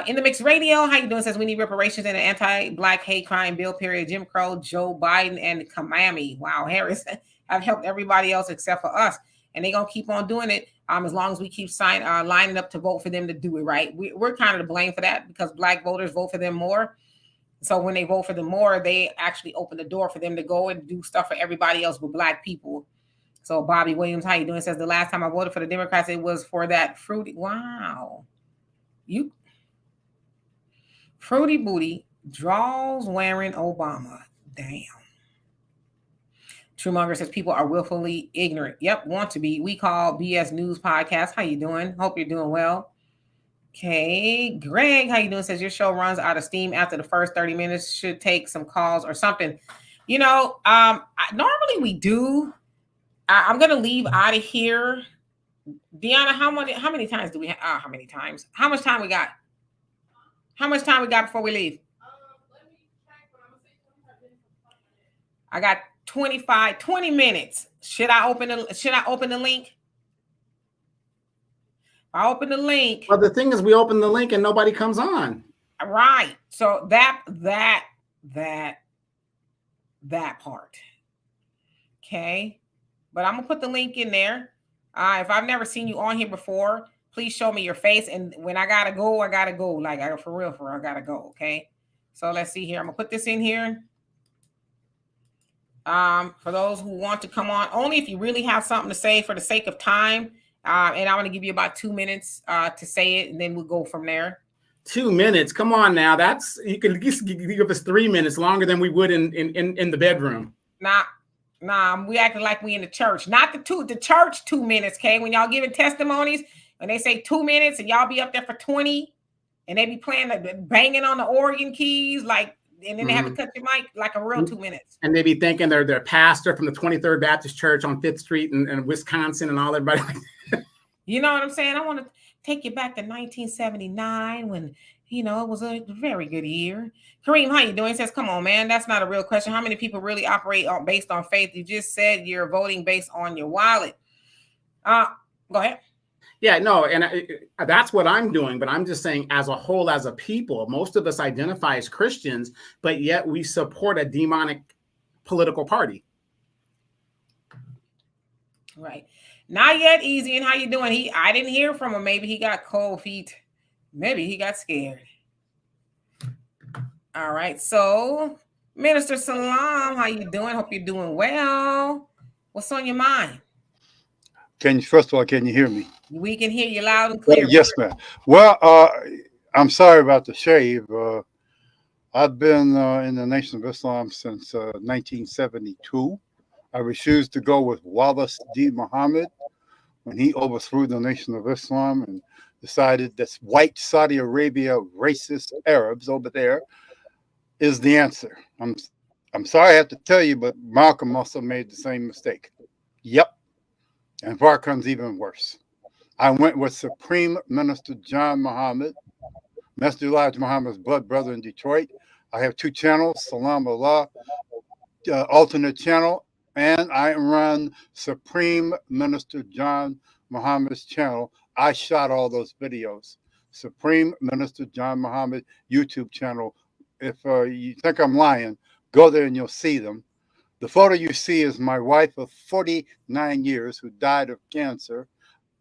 In the Mix Radio, how you doing? Says we need reparations and an anti-Black hate crime bill, period. Jim Crow, Joe Biden, and Kamami. Wow, Harris have helped everybody else except for us. And they're going to keep on doing it as long as we keep lining up to vote for them to do it, right? We're kind of to blame for that because Black voters vote for them more. So when they vote for them more, they actually open the door for them to go and do stuff for everybody else but Black people. So Bobby Williams, how you doing? Says the last time I voted for the Democrats, it was for that fruity. Wow. Fruity booty draws wearing Obama. Damn. Truemonger says people are willfully ignorant. Yep, want to be. We call BS News Podcast. How you doing? Hope you're doing well. Okay, Greg, how you doing? Says your show runs out of steam after the first 30 minutes. Should take some calls or something. Normally we do. I'm gonna leave out of here. Deanna, how many times do we have? How many times? How much time we got? How much time we got before we leave? Let me check, but I'm gonna say 25 minutes. I got 20 minutes. Should I open the link? I open the link. Well, the thing is, we open the link and nobody comes on. Right. So that part. Okay. But I'm gonna put the link in there. If I've never seen you on here before, please show me your face. And when I gotta go, I gotta go. Like for real, I gotta go. Okay. So let's see here. I'm gonna put this in here. For those who want to come on, only if you really have something to say for the sake of time. And I want to give you about 2 minutes to say it, and then we'll go from there. 2 minutes? Come on now. You can at least give us 3 minutes longer than we would in the bedroom. Nah, we acting like we in the church. Not the church 2 minutes, okay? When y'all giving testimonies, when they say 2 minutes and y'all be up there for 20, and they be playing banging on the organ keys, and then they have to cut your mic like a real 2 minutes. And they be thinking they're their pastor from the 23rd Baptist Church on 5th Street in Wisconsin and all everybody. You know what I'm saying? I want to take you back to 1979 when, it was a very good year. Kareem, how you doing? He says, come on, man. That's not a real question. How many people really operate based on faith? You just said you're voting based on your wallet. Go ahead. Yeah, no, and that's what I'm doing. But I'm just saying, as a whole, as a people, most of us identify as Christians, but yet we support a demonic political party. Right. Not yet, Easy. And how you doing? I didn't hear from him. Maybe he got cold feet. Maybe he got scared. All right. So, Minister Salam, how you doing? Hope you're doing well. What's on your mind? First of all, can you hear me? We can hear you loud and clear. Yes, ma'am. Well, I'm sorry about the shave. I've been in the Nation of Islam since 1972. I refused to go with Wallace D. Muhammad when he overthrew the Nation of Islam and decided that white Saudi Arabia racist Arabs over there is the answer. I'm sorry I have to tell you, but Malcolm also made the same mistake. Yep. And Farrakhan's even worse. I went with Supreme Minister John Muhammad, Master Elijah Muhammad's blood brother in Detroit. I have 2 channels, Salam Allah, alternate channel, and I run Supreme Minister John Muhammad's channel. I shot all those videos. Supreme Minister John Muhammad YouTube channel. If you think I'm lying, go there and you'll see them. The photo you see is my wife of 49 years who died of cancer.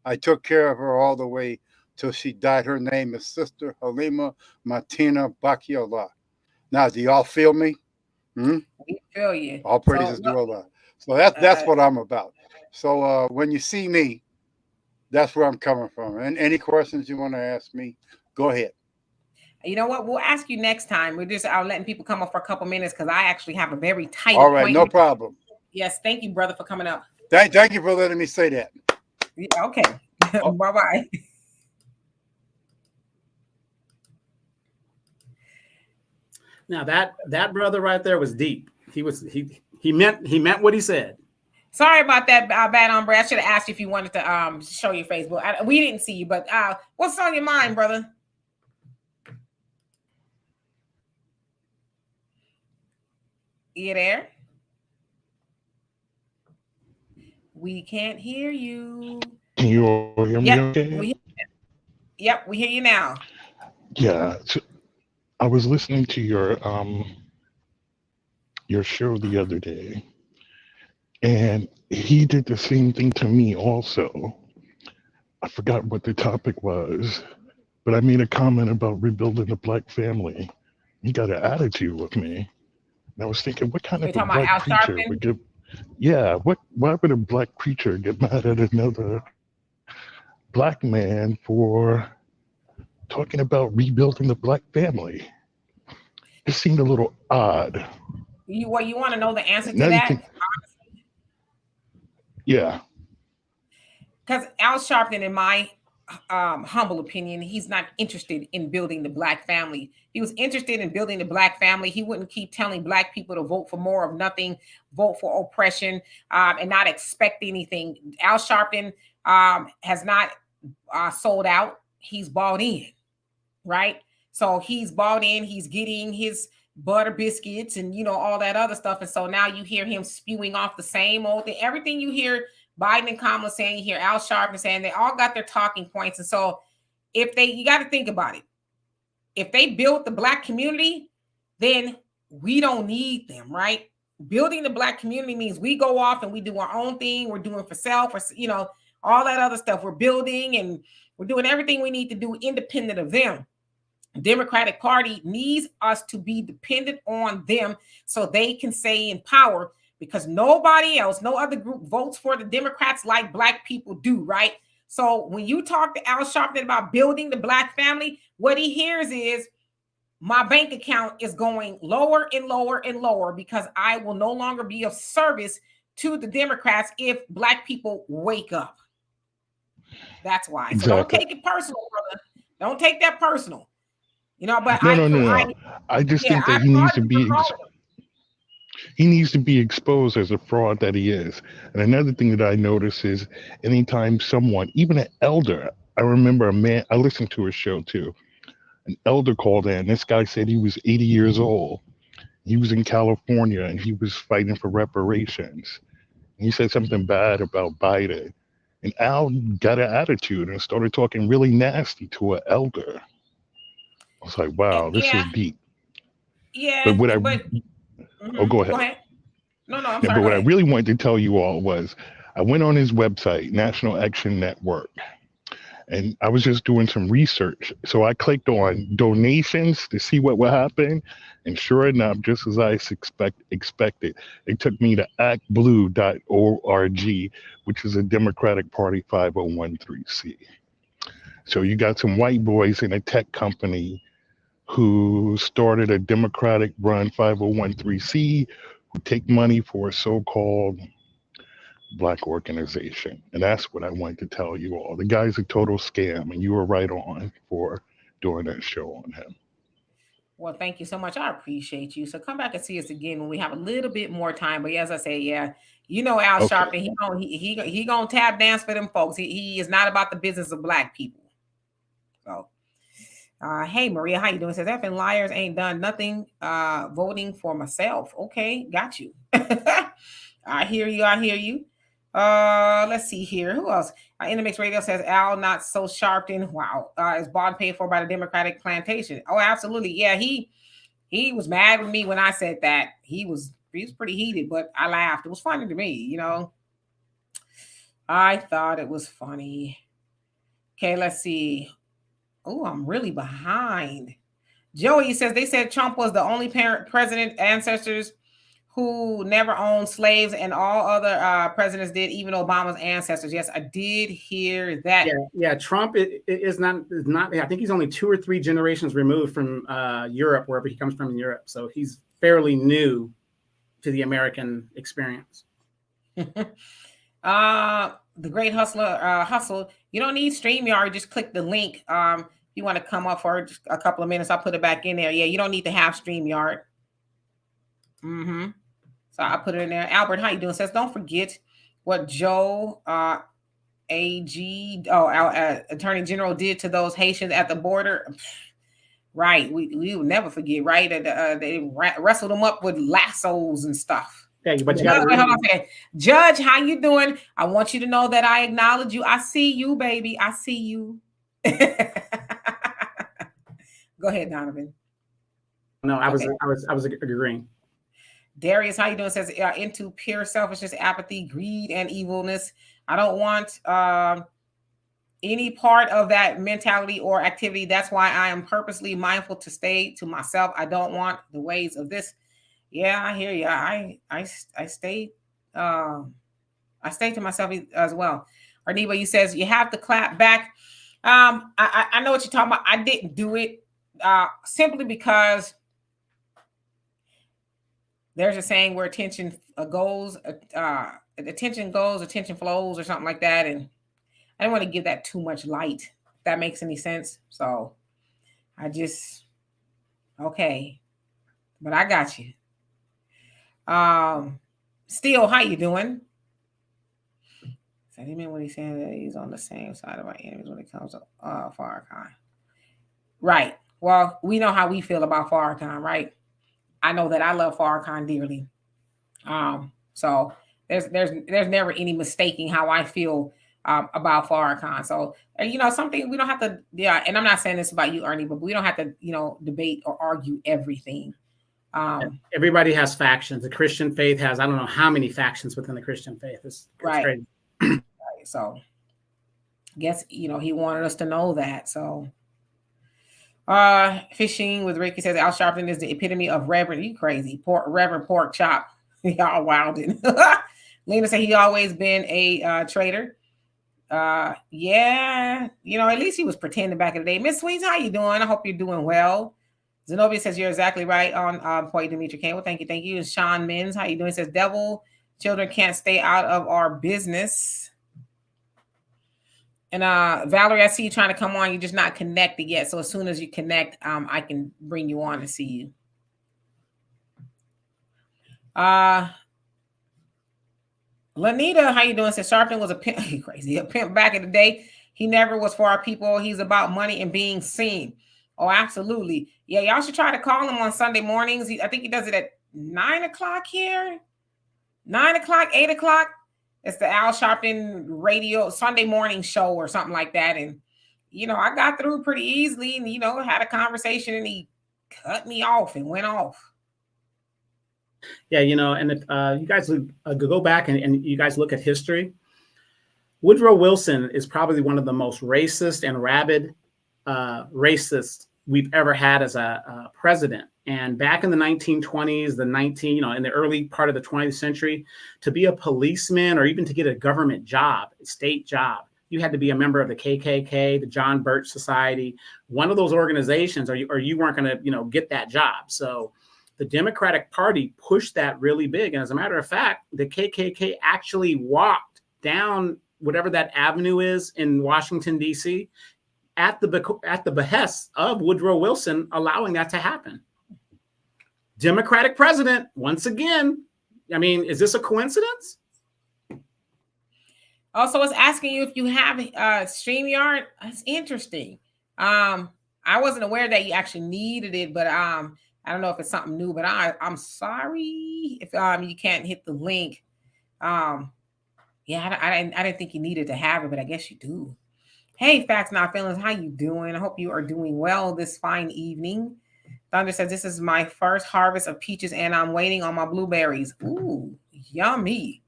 I took care of her all the way till she died. Her name is Sister Halima Martina Bakiallah. Now, do y'all feel me? We feel you. All praises to Allah. So that's what I'm about. So when you see me, that's where I'm coming from. And any questions you want to ask me, go ahead. You know what? We'll ask you next time. We're just letting people come up for a couple minutes because I actually have a very tight All right, appointment. no problem. Yes, thank you, brother, for coming up. Thank you for letting me say that. Yeah, okay. Bye-bye. Now that brother right there was deep. He meant what he said. Sorry about that, bad hombre. I should have asked you if you wanted to show your Facebook. We didn't see you, but what's on your mind, brother? You there? We can't hear you. Can you all hear me okay? Yep, we hear you now. Yeah. So I was listening to your show the other day, and he did the same thing to me also. I forgot what the topic was, but I made a comment about rebuilding the black family. He got an attitude with me. And I was thinking, what kind of a black preacher would get? Yeah, why would a black preacher get mad at another black man for talking about rebuilding the black family? It seemed a little odd. You want to know the answer to that? Yeah. Because Al Sharpton, in my humble opinion, he's not interested in building the black family. He was interested in building the black family. He wouldn't keep telling black people to vote for more of nothing, vote for oppression, and not expect anything. Al Sharpton has not sold out. He's bought in, right? So he's bought in. He's getting his butter biscuits and, all that other stuff. And so now you hear him spewing off the same old thing. Everything you hear Biden and Kamala saying, you hear Al Sharpton saying, they all got their talking points. And so you got to think about it. If they built the black community, then we don't need them, right? Building the black community means we go off and we do our own thing. We're doing for self, or, all that other stuff. We're building and we're doing everything we need to do independent of them. The Democratic Party needs us to be dependent on them so they can stay in power, because nobody else, no other group votes for the Democrats like black people do, right? So when you talk to Al Sharpton about building the black family, what he hears is, my bank account is going lower and lower and lower because I will no longer be of service to the Democrats if black people wake up. That's why. Exactly. So don't take it personal, brother. Don't take that personal. But no. I just think that he needs to be exposed as a fraud that he is. And another thing that I notice is anytime someone, even an elder, I remember a man, I listened to his show too. An elder called in. This guy said he was 80 years old. He was in California and he was fighting for reparations. He said something bad about Biden. And Al got an attitude and started talking really nasty to an elder. I was like, wow, this is deep. Yeah. But go ahead. Go ahead. No, I'm sorry. But what I really wanted to tell you all was I went on his website, National Action Network, and I was just doing some research. So I clicked on donations to see what would happen. And sure enough, just as I expected, it took me to actblue.org, which is a Democratic Party 501c. So you got some white boys in a tech company who started a Democratic-run 501c who take money for a so-called Black organization. And that's what I wanted to tell you all. The guy's a total scam, and you were right on for doing that show on him. Well, thank you so much. I appreciate you. So come back and see us again when we have a little bit more time. But as I say, yeah, you know Al Okay. Sharpton, he gonna tap dance for them folks. He is not about the business of Black people. So, hey Maria, how you doing? Says effing liars ain't done nothing. Voting for myself. Okay, got you. I hear you. I hear you. Let's see here. Who else? Intermix Radio says Al not so Sharpton. Wow. Is bought and paid for by the Democratic plantation. Oh, absolutely. Yeah, he was mad with me when I said that. He was pretty heated, but I laughed. It was funny to me, you know. I thought it was funny. Okay, let's see. Oh, I'm really behind. Joey says they said Trump was the only president ancestors who never owned slaves, and all other presidents did, even Obama's ancestors. Yes, I did hear that. Yeah. Trump is not. I think he's only 2 or 3 generations removed from Europe, wherever he comes from in Europe. So he's fairly new to the American experience. The Great Hustle. You don't need StreamYard. Just click the link. If you want to come up for just a couple of minutes, I'll put it back in there. Yeah, you don't need to have StreamYard. So I put it in there. Albert, how you doing? Says, don't forget what Joe Attorney General did to those Haitians at the border. Right. We will never forget, right? They wrestled them up with lassos and stuff. Yeah, but Judge, how you doing? I want you to know that I acknowledge you. I see you, baby. I see you. Go ahead, Donovan. No, I was agreeing. Darius, how you doing? Says into pure selfishness, apathy, greed, and evilness. I don't want any part of that mentality or activity. That's why I am purposely mindful to stay to myself. I don't want the ways of this. Yeah, I hear you. I stay to myself as well. Arniba, you says you have to clap back. I know what you're talking about. I didn't do it simply because there's a saying where attention goes, attention flows, or something like that. And I don't want to give that too much light, if that makes any sense. So I just, okay, but I got you. Still, how you doing? So he mean when he said that he's on the same side of our enemies when it comes to Farrakhan. Right. Well, we know how we feel about Farrakhan, right? I know that I love Farrakhan dearly. So there's never any mistaking how I feel about Farrakhan. So something we don't have to. Yeah, and I'm not saying this about you, Ernie, but we don't have to debate or argue everything. Everybody has factions. The Christian faith has I don't know how many factions within the Christian faith. It's right. Crazy. Right. So I guess he wanted us to know that. So fishing with Ricky says Al Sharpton is the epitome of Reverend. You crazy Reverend Pork Chop. Y'all wilding. Lena said he always been a traitor. Yeah, at least he was pretending back in the day. Miss Sweets, how you doing? I hope you're doing well. Zenobia says you're exactly right on point, Demetri Campbell. Thank you. And Sean Mins, how you doing? He says devil children can't stay out of our business. And Valerie, I see you trying to come on. You're just not connected yet. So as soon as you connect, I can bring you on to see you. Lanita, how you doing? Says Sharpton was a pimp. Crazy, a pimp back in the day. He never was for our people. He's about money and being seen. Oh, absolutely. Yeah, y'all should try to call him on Sunday mornings. I think he does it at 9 o'clock here. 9 o'clock, 8 o'clock. It's the Al Sharpton radio Sunday morning show or something like that. And, I got through pretty easily and, had a conversation and he cut me off and went off. Yeah, and if you guys go back and you guys look at history, Woodrow Wilson is probably one of the most racist and rabid racist we've ever had as a president. And back in the 1920s, in the early part of the 20th century, to be a policeman or even to get a government job, a state job, you had to be a member of the KKK, the John Birch Society, one of those organizations, or you weren't going to, get that job. So the Democratic Party pushed that really big. And as a matter of fact, the KKK actually walked down whatever that avenue is in Washington, D.C., at the behest of Woodrow Wilson, allowing that to happen. Democratic president, once again. I mean, is this a coincidence? Also, it's asking you if you have StreamYard. That's interesting. I wasn't aware that you actually needed it, but I don't know if it's something new. But I'm sorry if you can't hit the link. I didn't think you needed to have it, but I guess you do. Hey, Facts Not Feelings, how you doing? I hope you are doing well this fine evening. Thunder says, this is my first harvest of peaches, and I'm waiting on my blueberries. Ooh, yummy.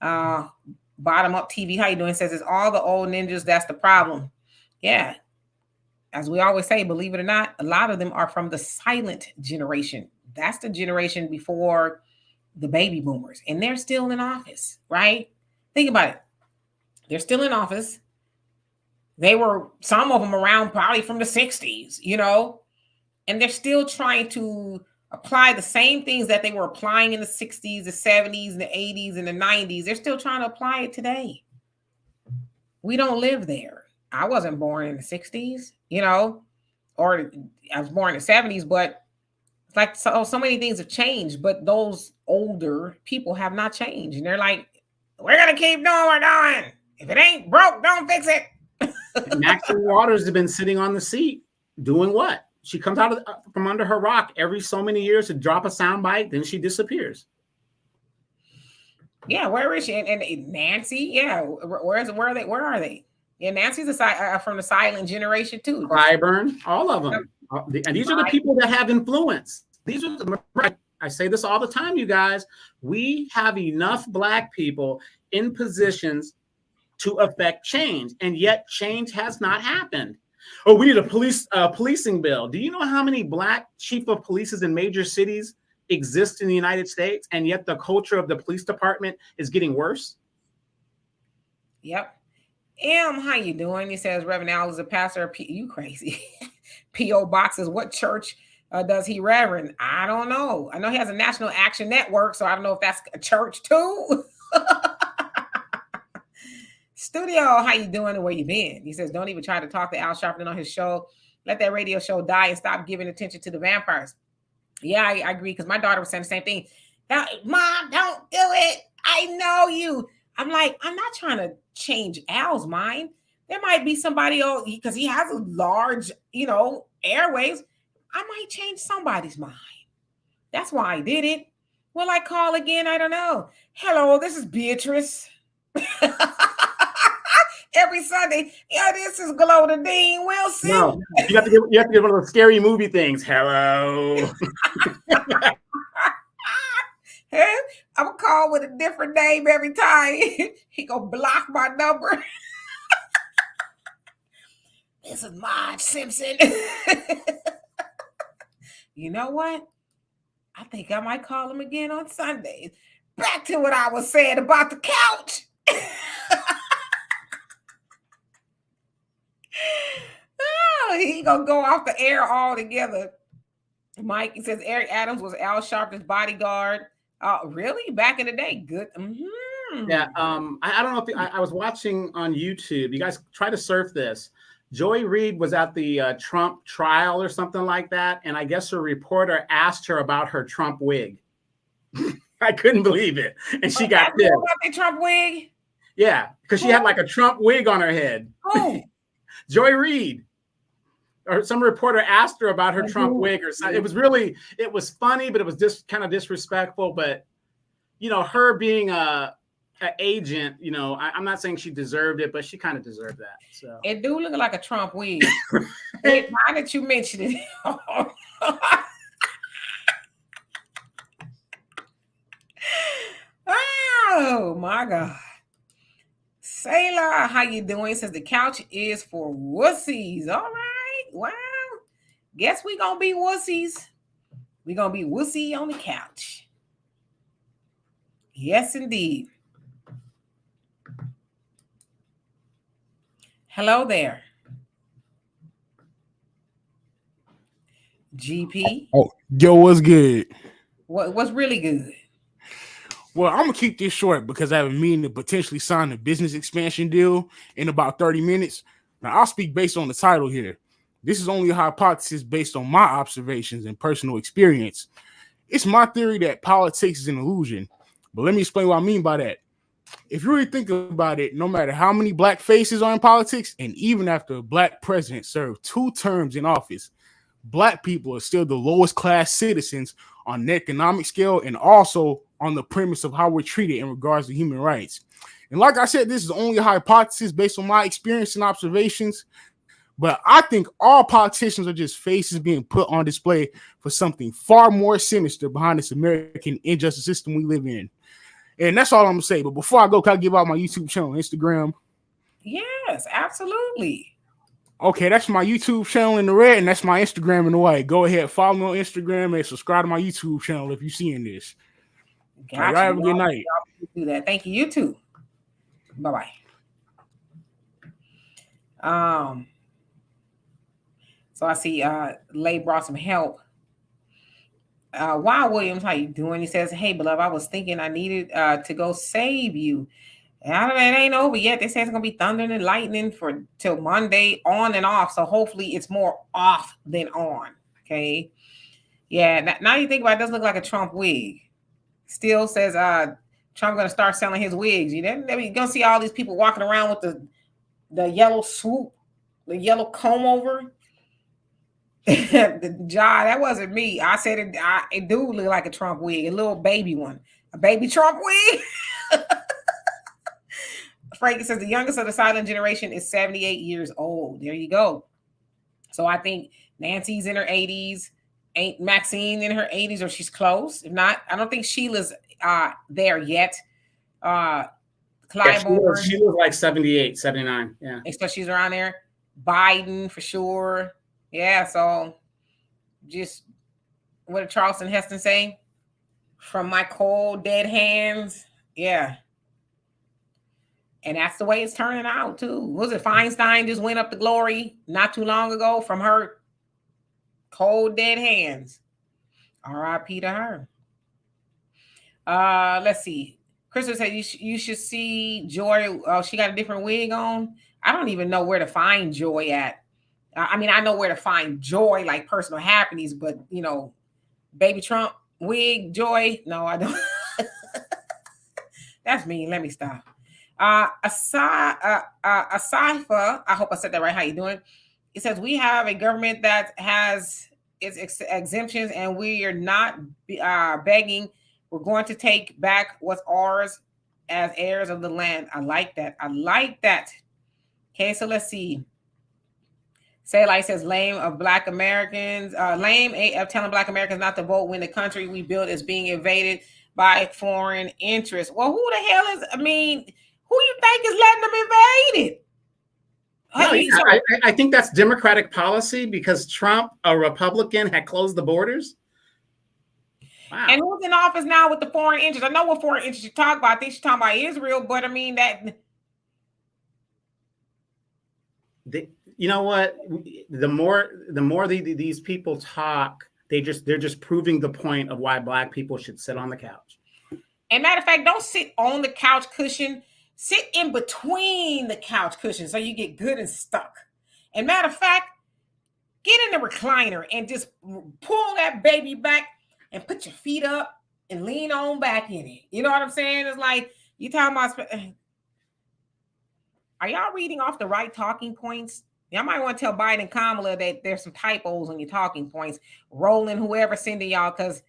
Bottom Up TV, how you doing? Says, it's all the old ninjas, that's the problem. Yeah. As we always say, believe it or not, a lot of them are from the silent generation. That's the generation before the baby boomers, and they're still in office, right? Think about it. They're still in office. They were, some of them around probably from the 60s, and they're still trying to apply the same things that they were applying in the 60s, the 70s, the 80s, and the 90s. They're still trying to apply it today. We don't live there. I wasn't born in the 60s, or I was born in the 70s, but it's like so many things have changed, but those older people have not changed. And they're like, we're going to keep doing what we're doing. If it ain't broke, don't fix it. Maxine Waters has been sitting on the seat doing what? She comes out from under her rock every so many years to drop a soundbite, then she disappears. Yeah, where is she? And Nancy, yeah, where are they? Yeah, Nancy's from the silent generation too. Clyburn, all of them. And these are the people that have influence. I say this all the time, you guys. We have enough Black people in positions to affect change, and yet change has not happened. Oh, we need a policing bill. Do you know how many Black chief of polices in major cities exist in the United States, and yet the culture of the police department is getting worse? Yep. How you doing? He says, Reverend Al is a pastor. You crazy. P.O. Boxes. What church does he reverend? I don't know. I know he has a National Action Network, so I don't know if that's a church too. Studio, how you doing and where you been? He says, don't even try to talk to Al Sharpton on his show. Let that radio show die and stop giving attention to the vampires. Yeah, I agree, because my daughter was saying the same thing. Mom, don't do it. I know you. I'm like, I'm not trying to change Al's mind. There might be somebody else, because he has a large, airwaves. I might change somebody's mind. That's why I did it. Will I call again? I don't know. Hello, this is Beatrice. Every Sunday, this is Glow the Dean Wilson. No, you have to give one of those scary movie things. Hello. I'm gonna call with a different name every time. He gonna block my number. This is Marge Simpson. You know what? I think I might call him again on Sundays. Back to what I was saying about the couch. He gonna go off the air altogether. Mike, he says Eric Adams was Al Sharpton's bodyguard. Really? Back in the day? Good. Mm-hmm. Yeah. I don't know if I was watching on YouTube. You guys try to surf this. Joy Reid was at the Trump trial or something like that, and I guess a reporter asked her about her Trump wig. I couldn't believe it, and she got pissed. About the Trump wig? Yeah, because she had like a Trump wig on her head. Oh. Joy Reid. Or some reporter asked her about her Trump wig or something. It was funny, but it was just kind of disrespectful. But, her being an agent, I'm not saying she deserved it, but she kind of deserved that. So it do look like a Trump wig. Wait, why did you mention it? Oh my God. Sailor, how you doing? Says the couch is for wussies. All right. Wow. Guess we gonna be wussies. We gonna be wussy on the couch. Yes, indeed. Hello there. GP. Oh, yo, what's good? What's really good? Well, I'm gonna keep this short because I have a meeting to potentially sign a business expansion deal in about 30 minutes. Now, I'll speak based on the title here. This is only a hypothesis based on my observations and personal experience. It's my theory that politics is an illusion. But let me explain what I mean by that. If you really think about it, no matter how many black faces are in politics, and even after a black president served 2 terms in office, black people are still the lowest class citizens on the economic scale and also on the premise of how we're treated in regards to human rights. And like I said, this is only a hypothesis based on my experience and observations, but I think all politicians are just faces being put on display for something far more sinister behind this American injustice system we live in. And that's all I'm gonna say. But before I go, can I give out my YouTube channel, Instagram? Yes, absolutely. Okay, that's my YouTube channel in the red, and that's my Instagram in the white. Go ahead, follow me on Instagram and subscribe to my YouTube channel if you're seeing this. Gotcha. All right, y'all have a good night. Do that. Thank you. You too. Bye bye. So I see Lay brought some help. Wow, Williams, how you doing? He says, "Hey, beloved, I was thinking I needed to go save you. And it ain't over yet. They say it's gonna be thunder and lightning for till Monday, on and off. So hopefully it's more off than on. Okay, yeah. Now you think about it, does look like a Trump wig. Still says Trump gonna start selling his wigs. You're gonna see all these people walking around with the yellow swoop, the yellow comb over." John, that wasn't me. I said it. It do look like a Trump wig, a little baby one, a baby Trump wig. Frank says the youngest of the silent generation is 78 years old. There you go. So I think Nancy's in her 80s. Ain't Maxine in her 80s, or she's close? If not, I don't think Sheila's there yet. Clyburn, yeah, she was like 78, 79. Yeah. So she's around there. Biden for sure. Yeah, so just what did Charleston Heston say? From my cold, dead hands. Yeah. And that's the way it's turning out, too. Was it Feinstein just went up to glory not too long ago from her cold, dead hands? R.I.P. to her. Let's see. Crystal said you should see Joy. Oh, she got a different wig on. I don't even know where to find Joy at. I mean, I know where to find Joy, like personal happiness, but, baby Trump wig, Joy. No, I don't. That's mean. Let me stop. Asaifa, I hope I said that right. How you doing? It says we have a government that has its exemptions, and we are not begging. We're going to take back what's ours as heirs of the land. I like that. Okay, so let's see. Say like says lame of Black Americans, lame of telling Black Americans not to vote when the country we built is being invaded by foreign interests. Well, who the hell is? I mean, who you think is letting them invade it? I think that's Democratic policy because Trump, a Republican, had closed the borders. Wow. And who's in office now with the foreign interests? I know what foreign interests you talk about. I think she's talking about Israel, but I mean that. You know what? The more these people talk, they're just proving the point of why Black people should sit on the couch. And matter of fact, don't sit on the couch cushion. Sit in between the couch cushions so you get good and stuck. And matter of fact, get in the recliner and just pull that baby back and put your feet up and lean on back in it. You know what I'm saying? It's like you talking about. Are y'all reading off the right talking points? Y'all might want to tell Biden and Kamala that there's some typos on your talking points. Rolling whoever sending y'all, because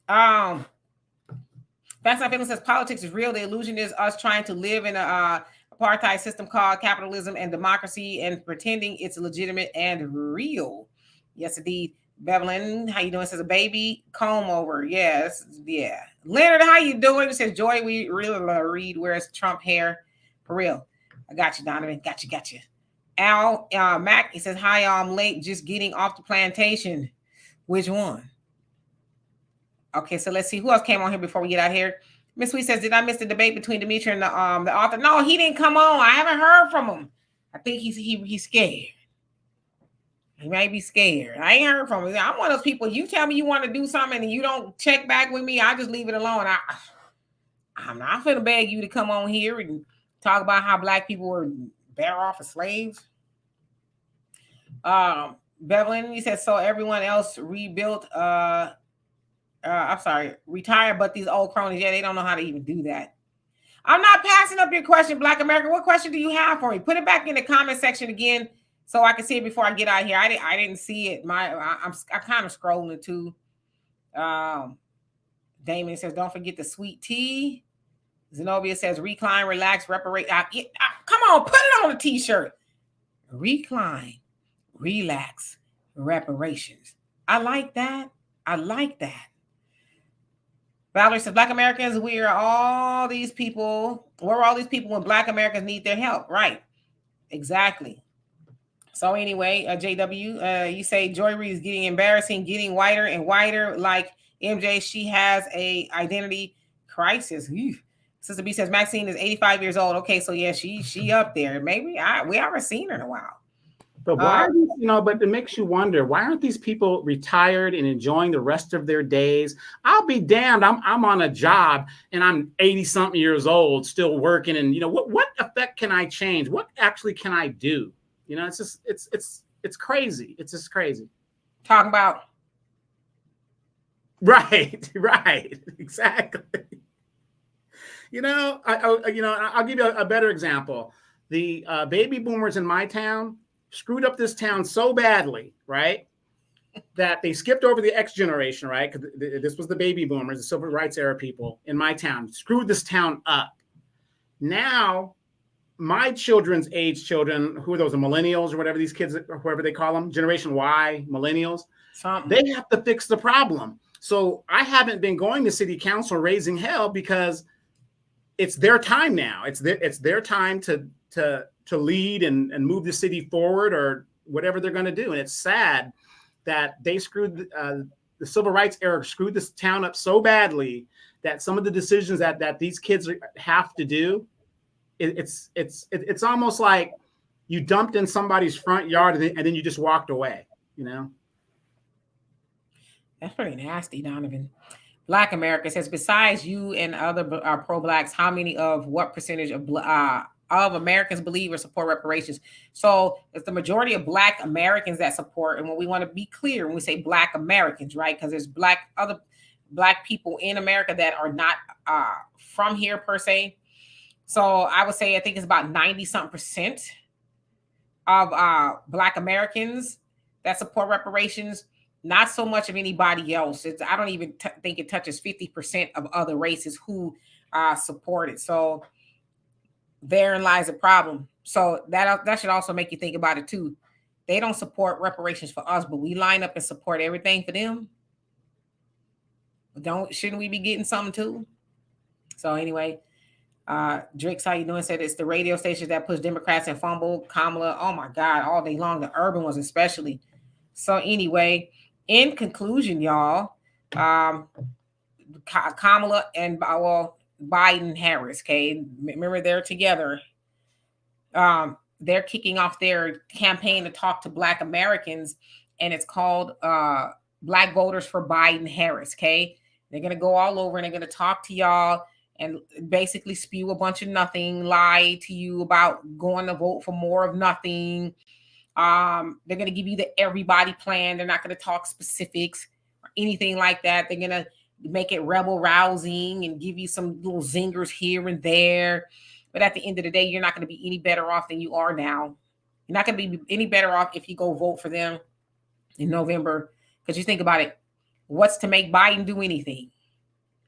Facts Not Feelings says politics is real. The illusion is us trying to live in a apartheid system called capitalism and democracy and pretending it's legitimate and real. Yes, indeed. Bevelin, how you doing? Says a baby comb over. Yes, yeah. Leonard, how you doing? It says Joy, we really read where's Trump hair for real. I got you, Donovan. Got you. Al Mac, he says, hi, I'm late, just getting off the plantation. Which one? Okay, so let's see who else came on here before we get out here. Miss Sweet says, did I miss the debate between Demetri and the author? No, he didn't come on. I haven't heard from him. I think he's scared. He may be scared. I ain't heard from him. I'm one of those people. You tell me you want to do something and you don't check back with me, I just leave it alone. I'm not finna beg you to come on here and talk about how black people were better off as slaves. Bevelin, he says, so everyone else rebuilt. I'm sorry, retired, but these old cronies, yeah, they don't know how to even do that. I'm not passing up your question, Black America. What question do you have for me? Put it back in the comment section again so I can see it before I get out of here. I didn't see it. I'm kind of scrolling too. Damon says, don't forget the sweet tea. Zenobia says, recline, relax, reparate. Come on, put it on a t-shirt. Recline, relax, reparations. I like that. I like that. Valerie says, Black Americans, we're all these people. We're all these people when Black Americans need their help. Right. Exactly. So anyway, JW, you say Joy Reid is getting embarrassing, getting whiter and whiter. Like MJ, she has a identity crisis. Ew. Sister B says Maxine is 85 years old. Okay, so yeah, she up there. Maybe we haven't seen her in a while. But why are these, but it makes you wonder, why aren't these people retired and enjoying the rest of their days? I'll be damned. I'm on a job and I'm 80 something years old, still working. And what effect can I change? What actually can I do? It's just, it's crazy. It's just crazy. Talk about. Right. Exactly. I'll give you a better example. The baby boomers in my town screwed up this town so badly, right, that they skipped over the X generation, right? Because this was the baby boomers, the civil rights era people in my town, screwed this town up. Now, my children's age children, who are those, the millennials or whatever these kids, or whoever they call them, Generation Y, millennials, they have to fix the problem. So I haven't been going to city council raising hell because it's their time now. It's their time to lead and move the city forward or whatever they're going to do. And it's sad that they screwed the civil rights era, screwed this town up so badly that some of the decisions that these kids have to do, it's almost like you dumped in somebody's front yard and then you just walked away, That's pretty nasty, Donovan. Black America says, besides you and other pro-blacks, what percentage of Americans believe or support reparations? So it's the majority of Black Americans that support. And when we want to be clear, when we say Black Americans, right? Because there's other Black people in America that are not from here per se. So I would say, I think it's about 90-something% of Black Americans that support reparations. Not so much of anybody else. I don't even think it touches 50% of other races who support it. So therein lies a problem. So that should also make you think about it too. They don't support reparations for us, but we line up and support everything for them. Shouldn't we be getting something too? So anyway, Drix, how you doing? Said it's the radio stations that push Democrats and fumble Kamala. Oh my God, all day long, the urban ones especially. So anyway, in conclusion, y'all, Kamala and Biden Harris, okay, remember they're together. They're kicking off their campaign to talk to Black Americans, and it's called Black Voters for Biden Harris. Okay, they're gonna go all over and they're gonna talk to y'all and basically spew a bunch of nothing, lie to you about going to vote for more of nothing. They're going to give you the everybody plan. They're not going to talk specifics or anything like that. They're going to make it rebel rousing and give you some little zingers here and there. But at the end of the day, you're not going to be any better off than you are now. You're not going to be any better off if you go vote for them in November. Because you think about it, what's to make Biden do anything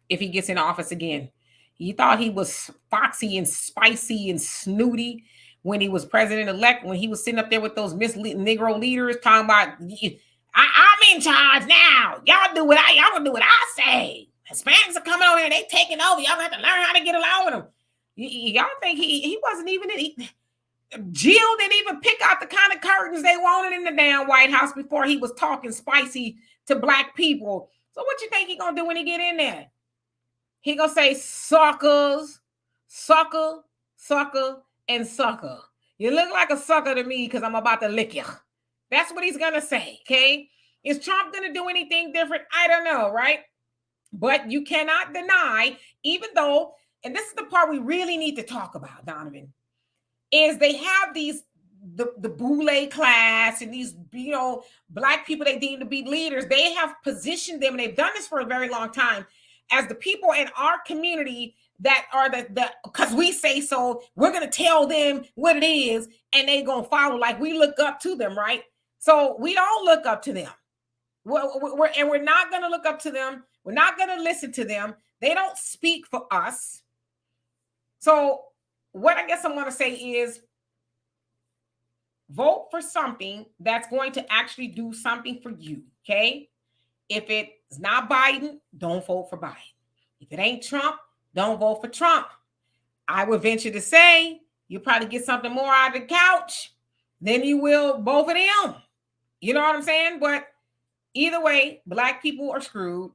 if he gets in office again? You thought he was foxy and spicy and snooty when he was president-elect, when he was sitting up there with those Miss Negro leaders talking about, I'm in charge now. Y'all gonna do what I say. Hispanics are coming over here, they taking over. Y'all gonna have to learn how to get along with them. Y'all think he wasn't even Jill didn't even pick out the kind of curtains they wanted in the damn White House before he was talking spicy to Black people. So what you think he gonna do when he get in there? He gonna say suckers, sucker, sucker, and sucker. You look like a sucker to me because I'm about to lick you. That's what he's gonna say. Okay. Is Trump gonna do anything different? I don't know, right? But you cannot deny, even though, and this is the part we really need to talk about, Donovan, is they have these the boule class and these, you know, black people they deem to be leaders. They have positioned them, and they've done this for a very long time, as the people in our community that are the because we say so, we're gonna tell them what it is, and they gonna follow, like we look up to them, right? So we don't look up to them. We're not gonna look up to them. We're not gonna listen to them. They don't speak for us. So what I guess I'm gonna say is, vote for something that's going to actually do something for you, okay? If it's not Biden, don't vote for Biden. If it ain't Trump, don't vote for Trump. I would venture to say you'll probably get something more out of the couch than you will both of them. You know what I'm saying? But either way, black people are screwed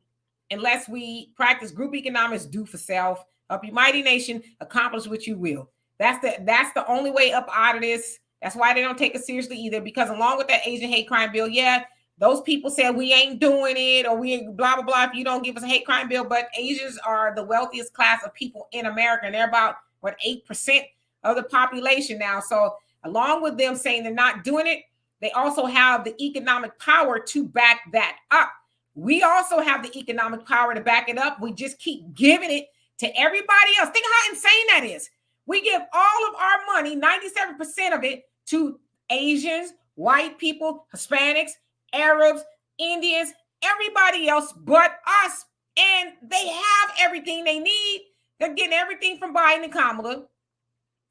unless we practice group economics, do for self, help your mighty nation, accomplish what you will. That's the only way up out of this. That's why they don't take it seriously either, because along with that Asian hate crime bill, yeah, those people said we ain't doing it, or we ain't blah, blah, blah, if you don't give us a hate crime bill. But Asians are the wealthiest class of people in America, and they're about, 8% of the population now. So along with them saying they're not doing it, they also have the economic power to back that up. We also have the economic power to back it up. We just keep giving it to everybody else. Think how insane that is. We give all of our money, 97% of it, to Asians, white people, Hispanics, Arabs, Indians, everybody else but us. And they have everything they need. They're getting everything from Biden and Kamala,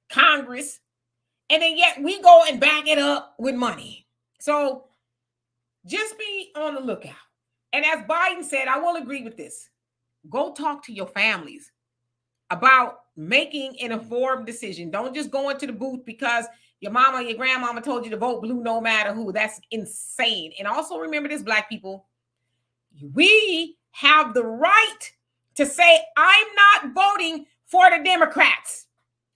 Congress. And then yet we go and back it up with money. So just be on the lookout. And as Biden said, I will agree with this. Go talk to your families about making an informed decision. Don't just go into the booth because your mama, your grandmama told you to vote blue no matter who. That's insane. And also remember this, black people, we have the right to say, I'm not voting for the Democrats.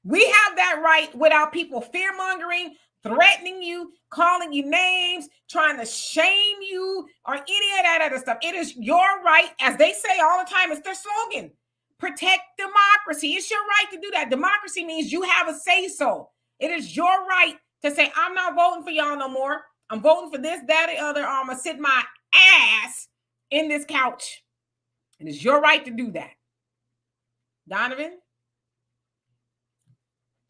We have that right without people fear-mongering, threatening you, calling you names, trying to shame you, or any of that other stuff. It is your right, as they say all the time, it's their slogan. Protect democracy. It's your right to do that. Democracy means you have a say-so. It is your right to say, I'm not voting for y'all no more. I'm voting for this, that, or other. I'm going to sit my ass in this couch. It is your right to do that. Donovan?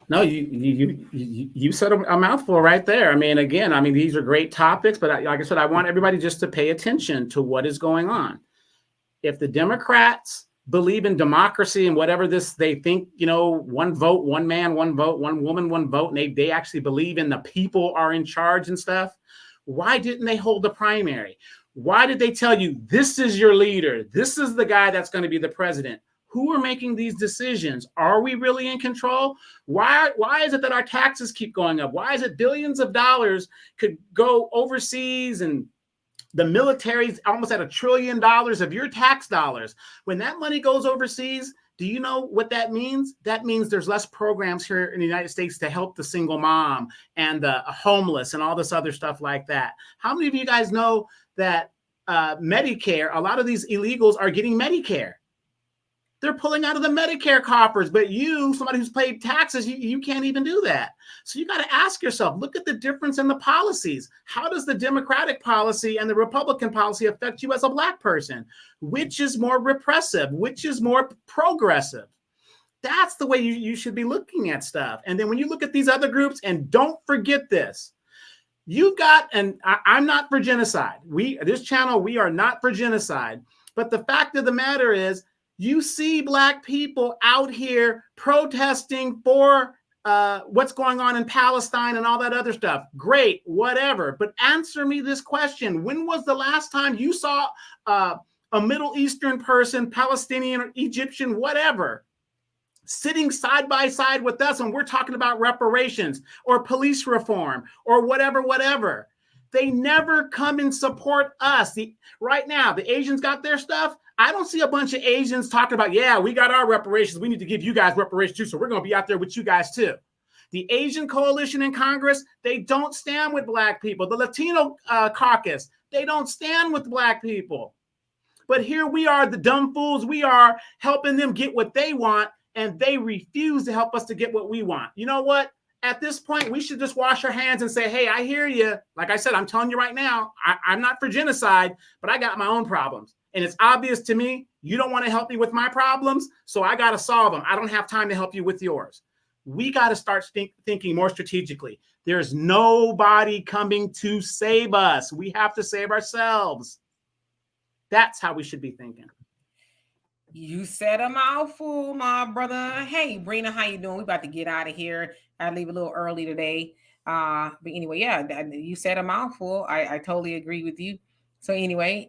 No, you said a mouthful right there. I mean, again, these are great topics, but like I said, I want everybody just to pay attention to what is going on. If the Democrats believe in democracy and whatever this, they think, one vote, one man, one vote, one woman, one vote, and they actually believe in the people are in charge and stuff, why didn't they hold the primary? Why did they tell you this is your leader? This is the guy that's going to be the president. Who are making these decisions? Are we really in control? Why is it that our taxes keep going up? Why is it billions of dollars could go overseas, and the military's almost at $1 trillion of your tax dollars? When that money goes overseas, do you know what that means? That means there's less programs here in the United States to help the single mom and the homeless and all this other stuff like that. How many of you guys know that Medicare, a lot of these illegals are getting Medicare? They're pulling out of the Medicare coffers, but you, somebody who's paid taxes, you can't even do that. So you got to ask yourself, look at the difference in the policies. How does the Democratic policy and the Republican policy affect you as a Black person? Which is more repressive? Which is more progressive? That's the way you should be looking at stuff. And then when you look at these other groups, and don't forget this, you've got, and I'm not for genocide. This channel, we are not for genocide. But the fact of the matter is, you see Black people out here protesting for what's going on in Palestine and all that other stuff. Great, whatever. But answer me this question. When was the last time you saw a Middle Eastern person, Palestinian or Egyptian, whatever, sitting side by side with us when we're talking about reparations or police reform or whatever? They never come and support us. Right now, the Asians got their stuff. I don't see a bunch of Asians talking about, yeah, we got our reparations. We need to give you guys reparations too. So we're going to be out there with you guys too. The Asian coalition in Congress, they don't stand with Black people. The Latino caucus, they don't stand with Black people. But here we are, the dumb fools. We are helping them get what they want, and they refuse to help us to get what we want. You know what? At this point, we should just wash our hands and say, hey, I hear you. Like I said, I'm telling you right now, I'm not for genocide, but I got my own problems. And it's obvious to me, you don't want to help me with my problems, so I got to solve them. I don't have time to help you with yours. We got to start thinking more strategically. There's nobody coming to save us. We have to save ourselves. That's how we should be thinking. You said a mouthful, my brother. Hey, Brina, how you doing? We about to get out of here. I leave a little early today. But anyway, yeah, you said a mouthful. I totally agree with you. So anyway,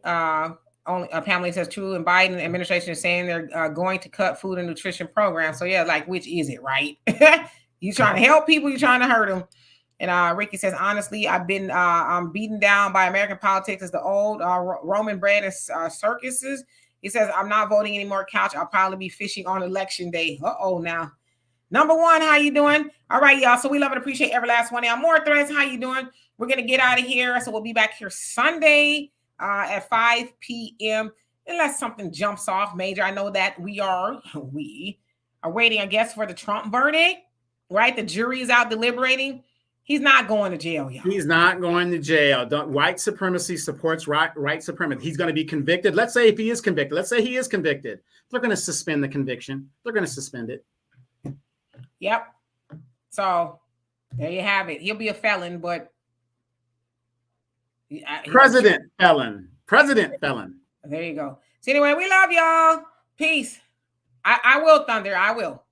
only Pamela says true, and Biden administration is saying they're going to cut food and nutrition programs. So yeah, like which is it, right? You trying to help people? You trying to hurt them? And Ricky says, honestly, I've been I'm beaten down by American politics as the old Roman bread and circuses. He says, I'm not voting anymore, Couch. I'll probably be fishing on election day. Uh-oh now. Number one, how you doing? All right, y'all. So we love and appreciate every last one of y'all. More threads, how you doing? We're going to get out of here. So we'll be back here Sunday at 5 p.m. Unless something jumps off major. I know that we are waiting, I guess, for the Trump verdict, right? The jury is out deliberating. He's not going to jail, y'all. He's not going to jail. White supremacy supports right supremacy. He's going to be convicted. Let's say if he is convicted. Let's say he is convicted. They're going to suspend the conviction. They're going to suspend it. Yep. So there you have it. He'll be a felon, but President felon. There you go. So anyway, we love y'all. Peace. I will, Thunder. I will.